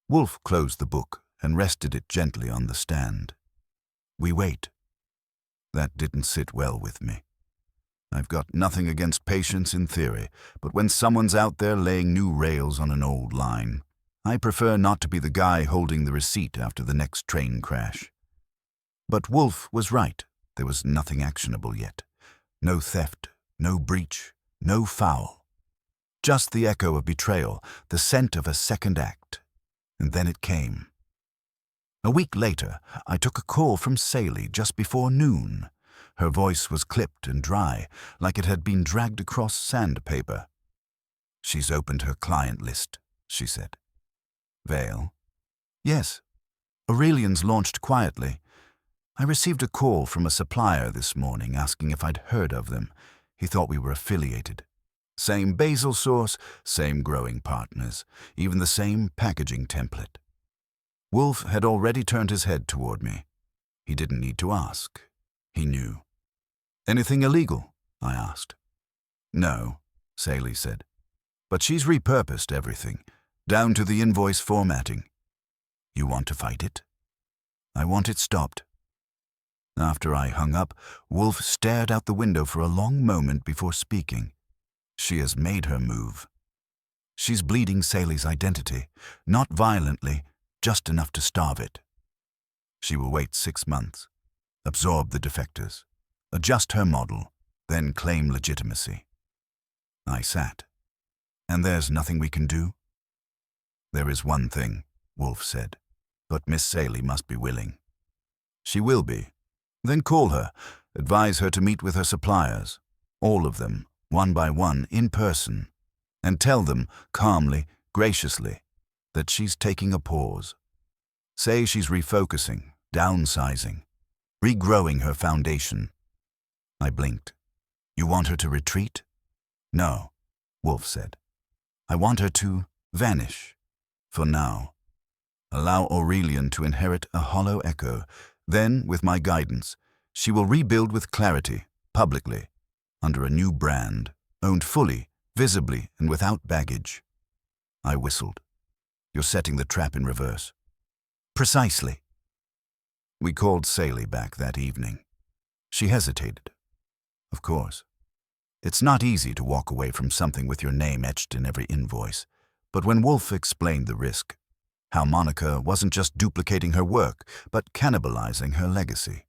Wolfe closed the book and rested it gently on the stand. "We wait." That didn't sit well with me. I've got nothing against patience in theory, but when someone's out there laying new rails on an old line, I prefer not to be the guy holding the receipt after the next train crash. But Wolfe was right. There was nothing actionable yet. No theft, no breach, no foul. Just the echo of betrayal, the scent of a second act. And then it came. A week later, I took a call from Saley just before noon. Her voice was clipped and dry, like it had been dragged across sandpaper. "She's opened her client list," she said. "Vale?" "Yes. Aurelian's launched quietly. I received a call from a supplier this morning asking if I'd heard of them. He thought we were affiliated. Same Basil source, same growing partners, even the same packaging template." Wolfe had already turned his head toward me. He didn't need to ask. He knew. "Anything illegal?" I asked. "No," Saley said. "But she's repurposed everything, down to the invoice formatting." "You want to fight it?" "I want it stopped." After I hung up, Wolfe stared out the window for a long moment before speaking. She has made her move. She's bleeding Saley's identity, not violently, just enough to starve it. She will wait 6 months, absorb the defectors, adjust her model, then claim legitimacy. I sat. And there's nothing we can do? There is one thing, Wolfe said, but Miss Saley must be willing. She will be. Then call her, advise her to meet with her suppliers, all of them, one by one, in person, and tell them, calmly, graciously, that she's taking a pause. Say she's refocusing, downsizing, regrowing her foundation. I blinked. You want her to retreat? No, Wolfe said. I want her to vanish, for now. Allow Aurelian to inherit a hollow echo. Then, with my guidance, she will rebuild with clarity, publicly, under a new brand, owned fully, visibly, and without baggage. I whistled. You're setting the trap in reverse. Precisely. We called Saley back that evening. She hesitated. Of course. It's not easy to walk away from something with your name etched in every invoice, but when Wolfe explained the risk, how Monica wasn't just duplicating her work, but cannibalizing her legacy,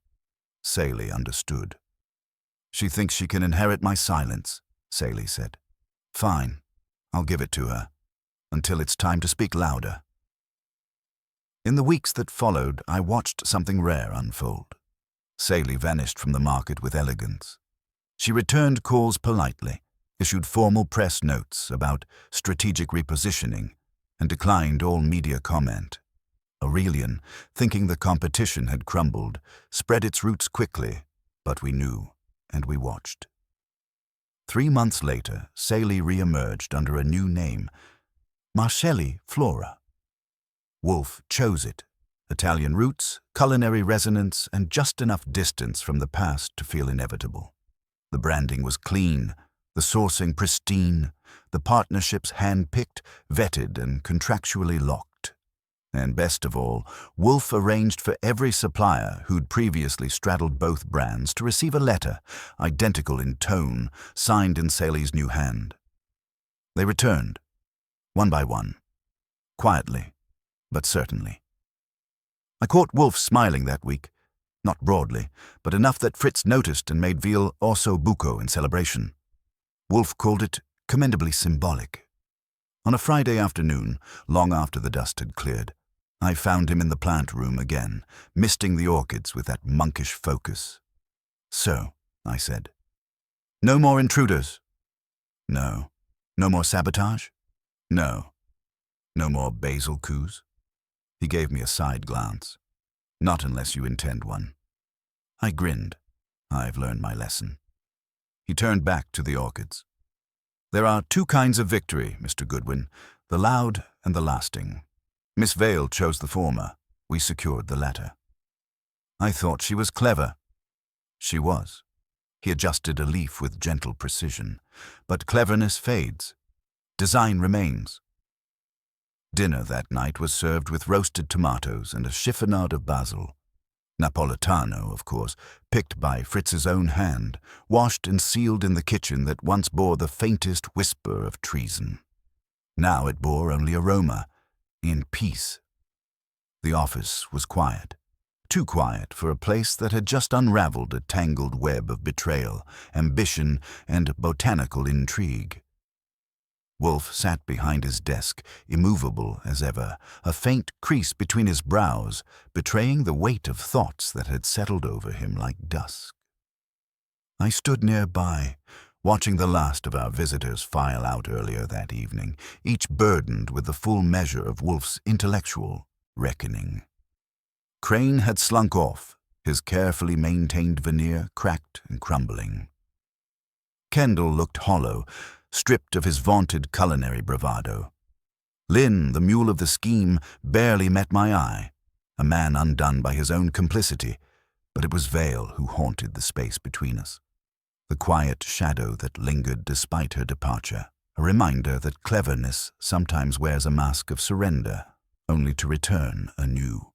Saley understood. She thinks she can inherit my silence, Saley said. Fine, I'll give it to her, until it's time to speak louder. In the weeks that followed, I watched something rare unfold. Saley vanished from the market with elegance. She returned calls politely, issued formal press notes about strategic repositioning, and declined all media comment. Aurelian, thinking the competition had crumbled, spread its roots quickly, but we knew, and we watched. 3 months later, Saley re-emerged under a new name, Marcelli Flora. Wolfe chose it. Italian roots, culinary resonance, and just enough distance from the past to feel inevitable. The branding was clean, the sourcing pristine, the partnerships hand-picked, vetted, and contractually locked. And best of all, Wolfe arranged for every supplier who'd previously straddled both brands to receive a letter, identical in tone, signed in Saley's new hand. They returned, one by one, quietly, but certainly. I caught Wolfe smiling that week, not broadly, but enough that Fritz noticed and made veal osso buco in celebration. Wolfe called it commendably symbolic. On a Friday afternoon, long after the dust had cleared, I found him in the plant room again, misting the orchids with that monkish focus. So, I said, no more intruders? No. No more sabotage? No. No more Basil coups? He gave me a side glance. Not unless you intend one. I grinned. I've learned my lesson. He turned back to the orchids. There are 2 kinds of victory, Mr. Goodwin, the loud and the lasting. Miss Vale chose the former. We secured the latter. I thought she was clever. She was. He adjusted a leaf with gentle precision. But cleverness fades. Design remains. Dinner that night was served with roasted tomatoes and a chiffonade of basil. Napolitano, of course, picked by Fritz's own hand, washed and sealed in the kitchen that once bore the faintest whisper of treason. Now it bore only aroma, in peace. The office was quiet. Too quiet for a place that had just unraveled a tangled web of betrayal, ambition, and botanical intrigue. Wolfe sat behind his desk, immovable as ever, a faint crease between his brows, betraying the weight of thoughts that had settled over him like dusk. I stood nearby, watching the last of our visitors file out earlier that evening, each burdened with the full measure of Wolfe's intellectual reckoning. Crane had slunk off, his carefully maintained veneer cracked and crumbling. Kendall looked hollow, stripped of his vaunted culinary bravado. Lynn, the mule of the scheme, barely met my eye, a man undone by his own complicity, but it was Vale who haunted the space between us. The quiet shadow that lingered despite her departure, a reminder that cleverness sometimes wears a mask of surrender, only to return anew.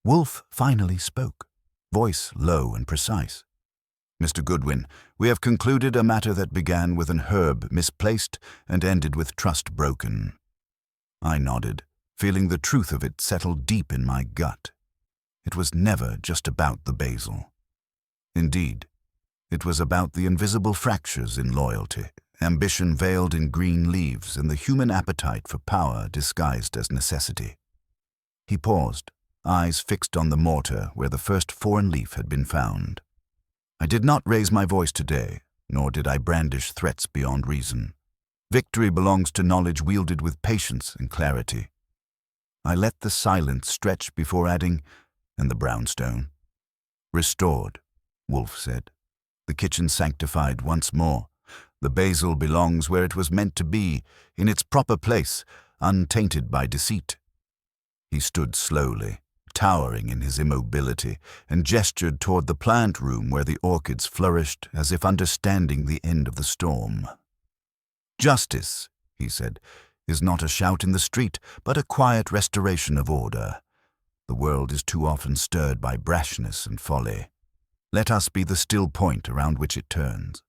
Wolfe finally spoke. voice low and precise. "Mr. Goodwin, we have concluded a matter that began with an herb misplaced and ended with trust broken." I nodded, feeling the truth of it settle deep in my gut. It was never just about the basil. Indeed, it was about the invisible fractures in loyalty, ambition veiled in green leaves, and the human appetite for power disguised as necessity. He paused, eyes fixed on the mortar where the first foreign leaf had been found. I did not raise my voice today, nor did I brandish threats beyond reason. Victory belongs to knowledge wielded with patience and clarity. I let the silence stretch before adding, "And the brownstone?" "Restored," Wolfe said. "The kitchen sanctified once more. The basil belongs where it was meant to be, in its proper place, untainted by deceit." He stood slowly, towering in his immobility, and gestured toward the plant room where the orchids flourished, as if understanding the end of the storm. "Justice," he said, "is not a shout in the street, but a quiet restoration of order. The world is too often stirred by brashness and folly. Let us be the still point around which it turns."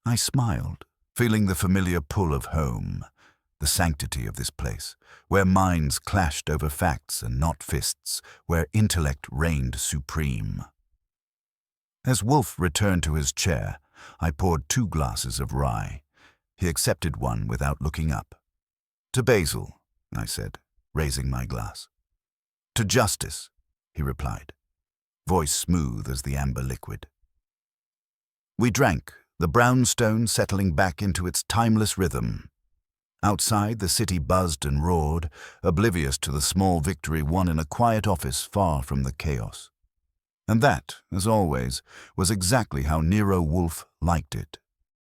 I smiled, feeling the familiar pull of home, the sanctity of this place, where minds clashed over facts and not fists, where intellect reigned supreme. As Wolfe returned to his chair, I poured 2 glasses of rye. He accepted one without looking up. "To Basil," I said, raising my glass. "To justice," he replied, voice smooth as the amber liquid. We drank, the brownstone settling back into its timeless rhythm. Outside, the city buzzed and roared, oblivious to the small victory won in a quiet office far from the chaos. And that, as always, was exactly how Nero Wolfe liked it.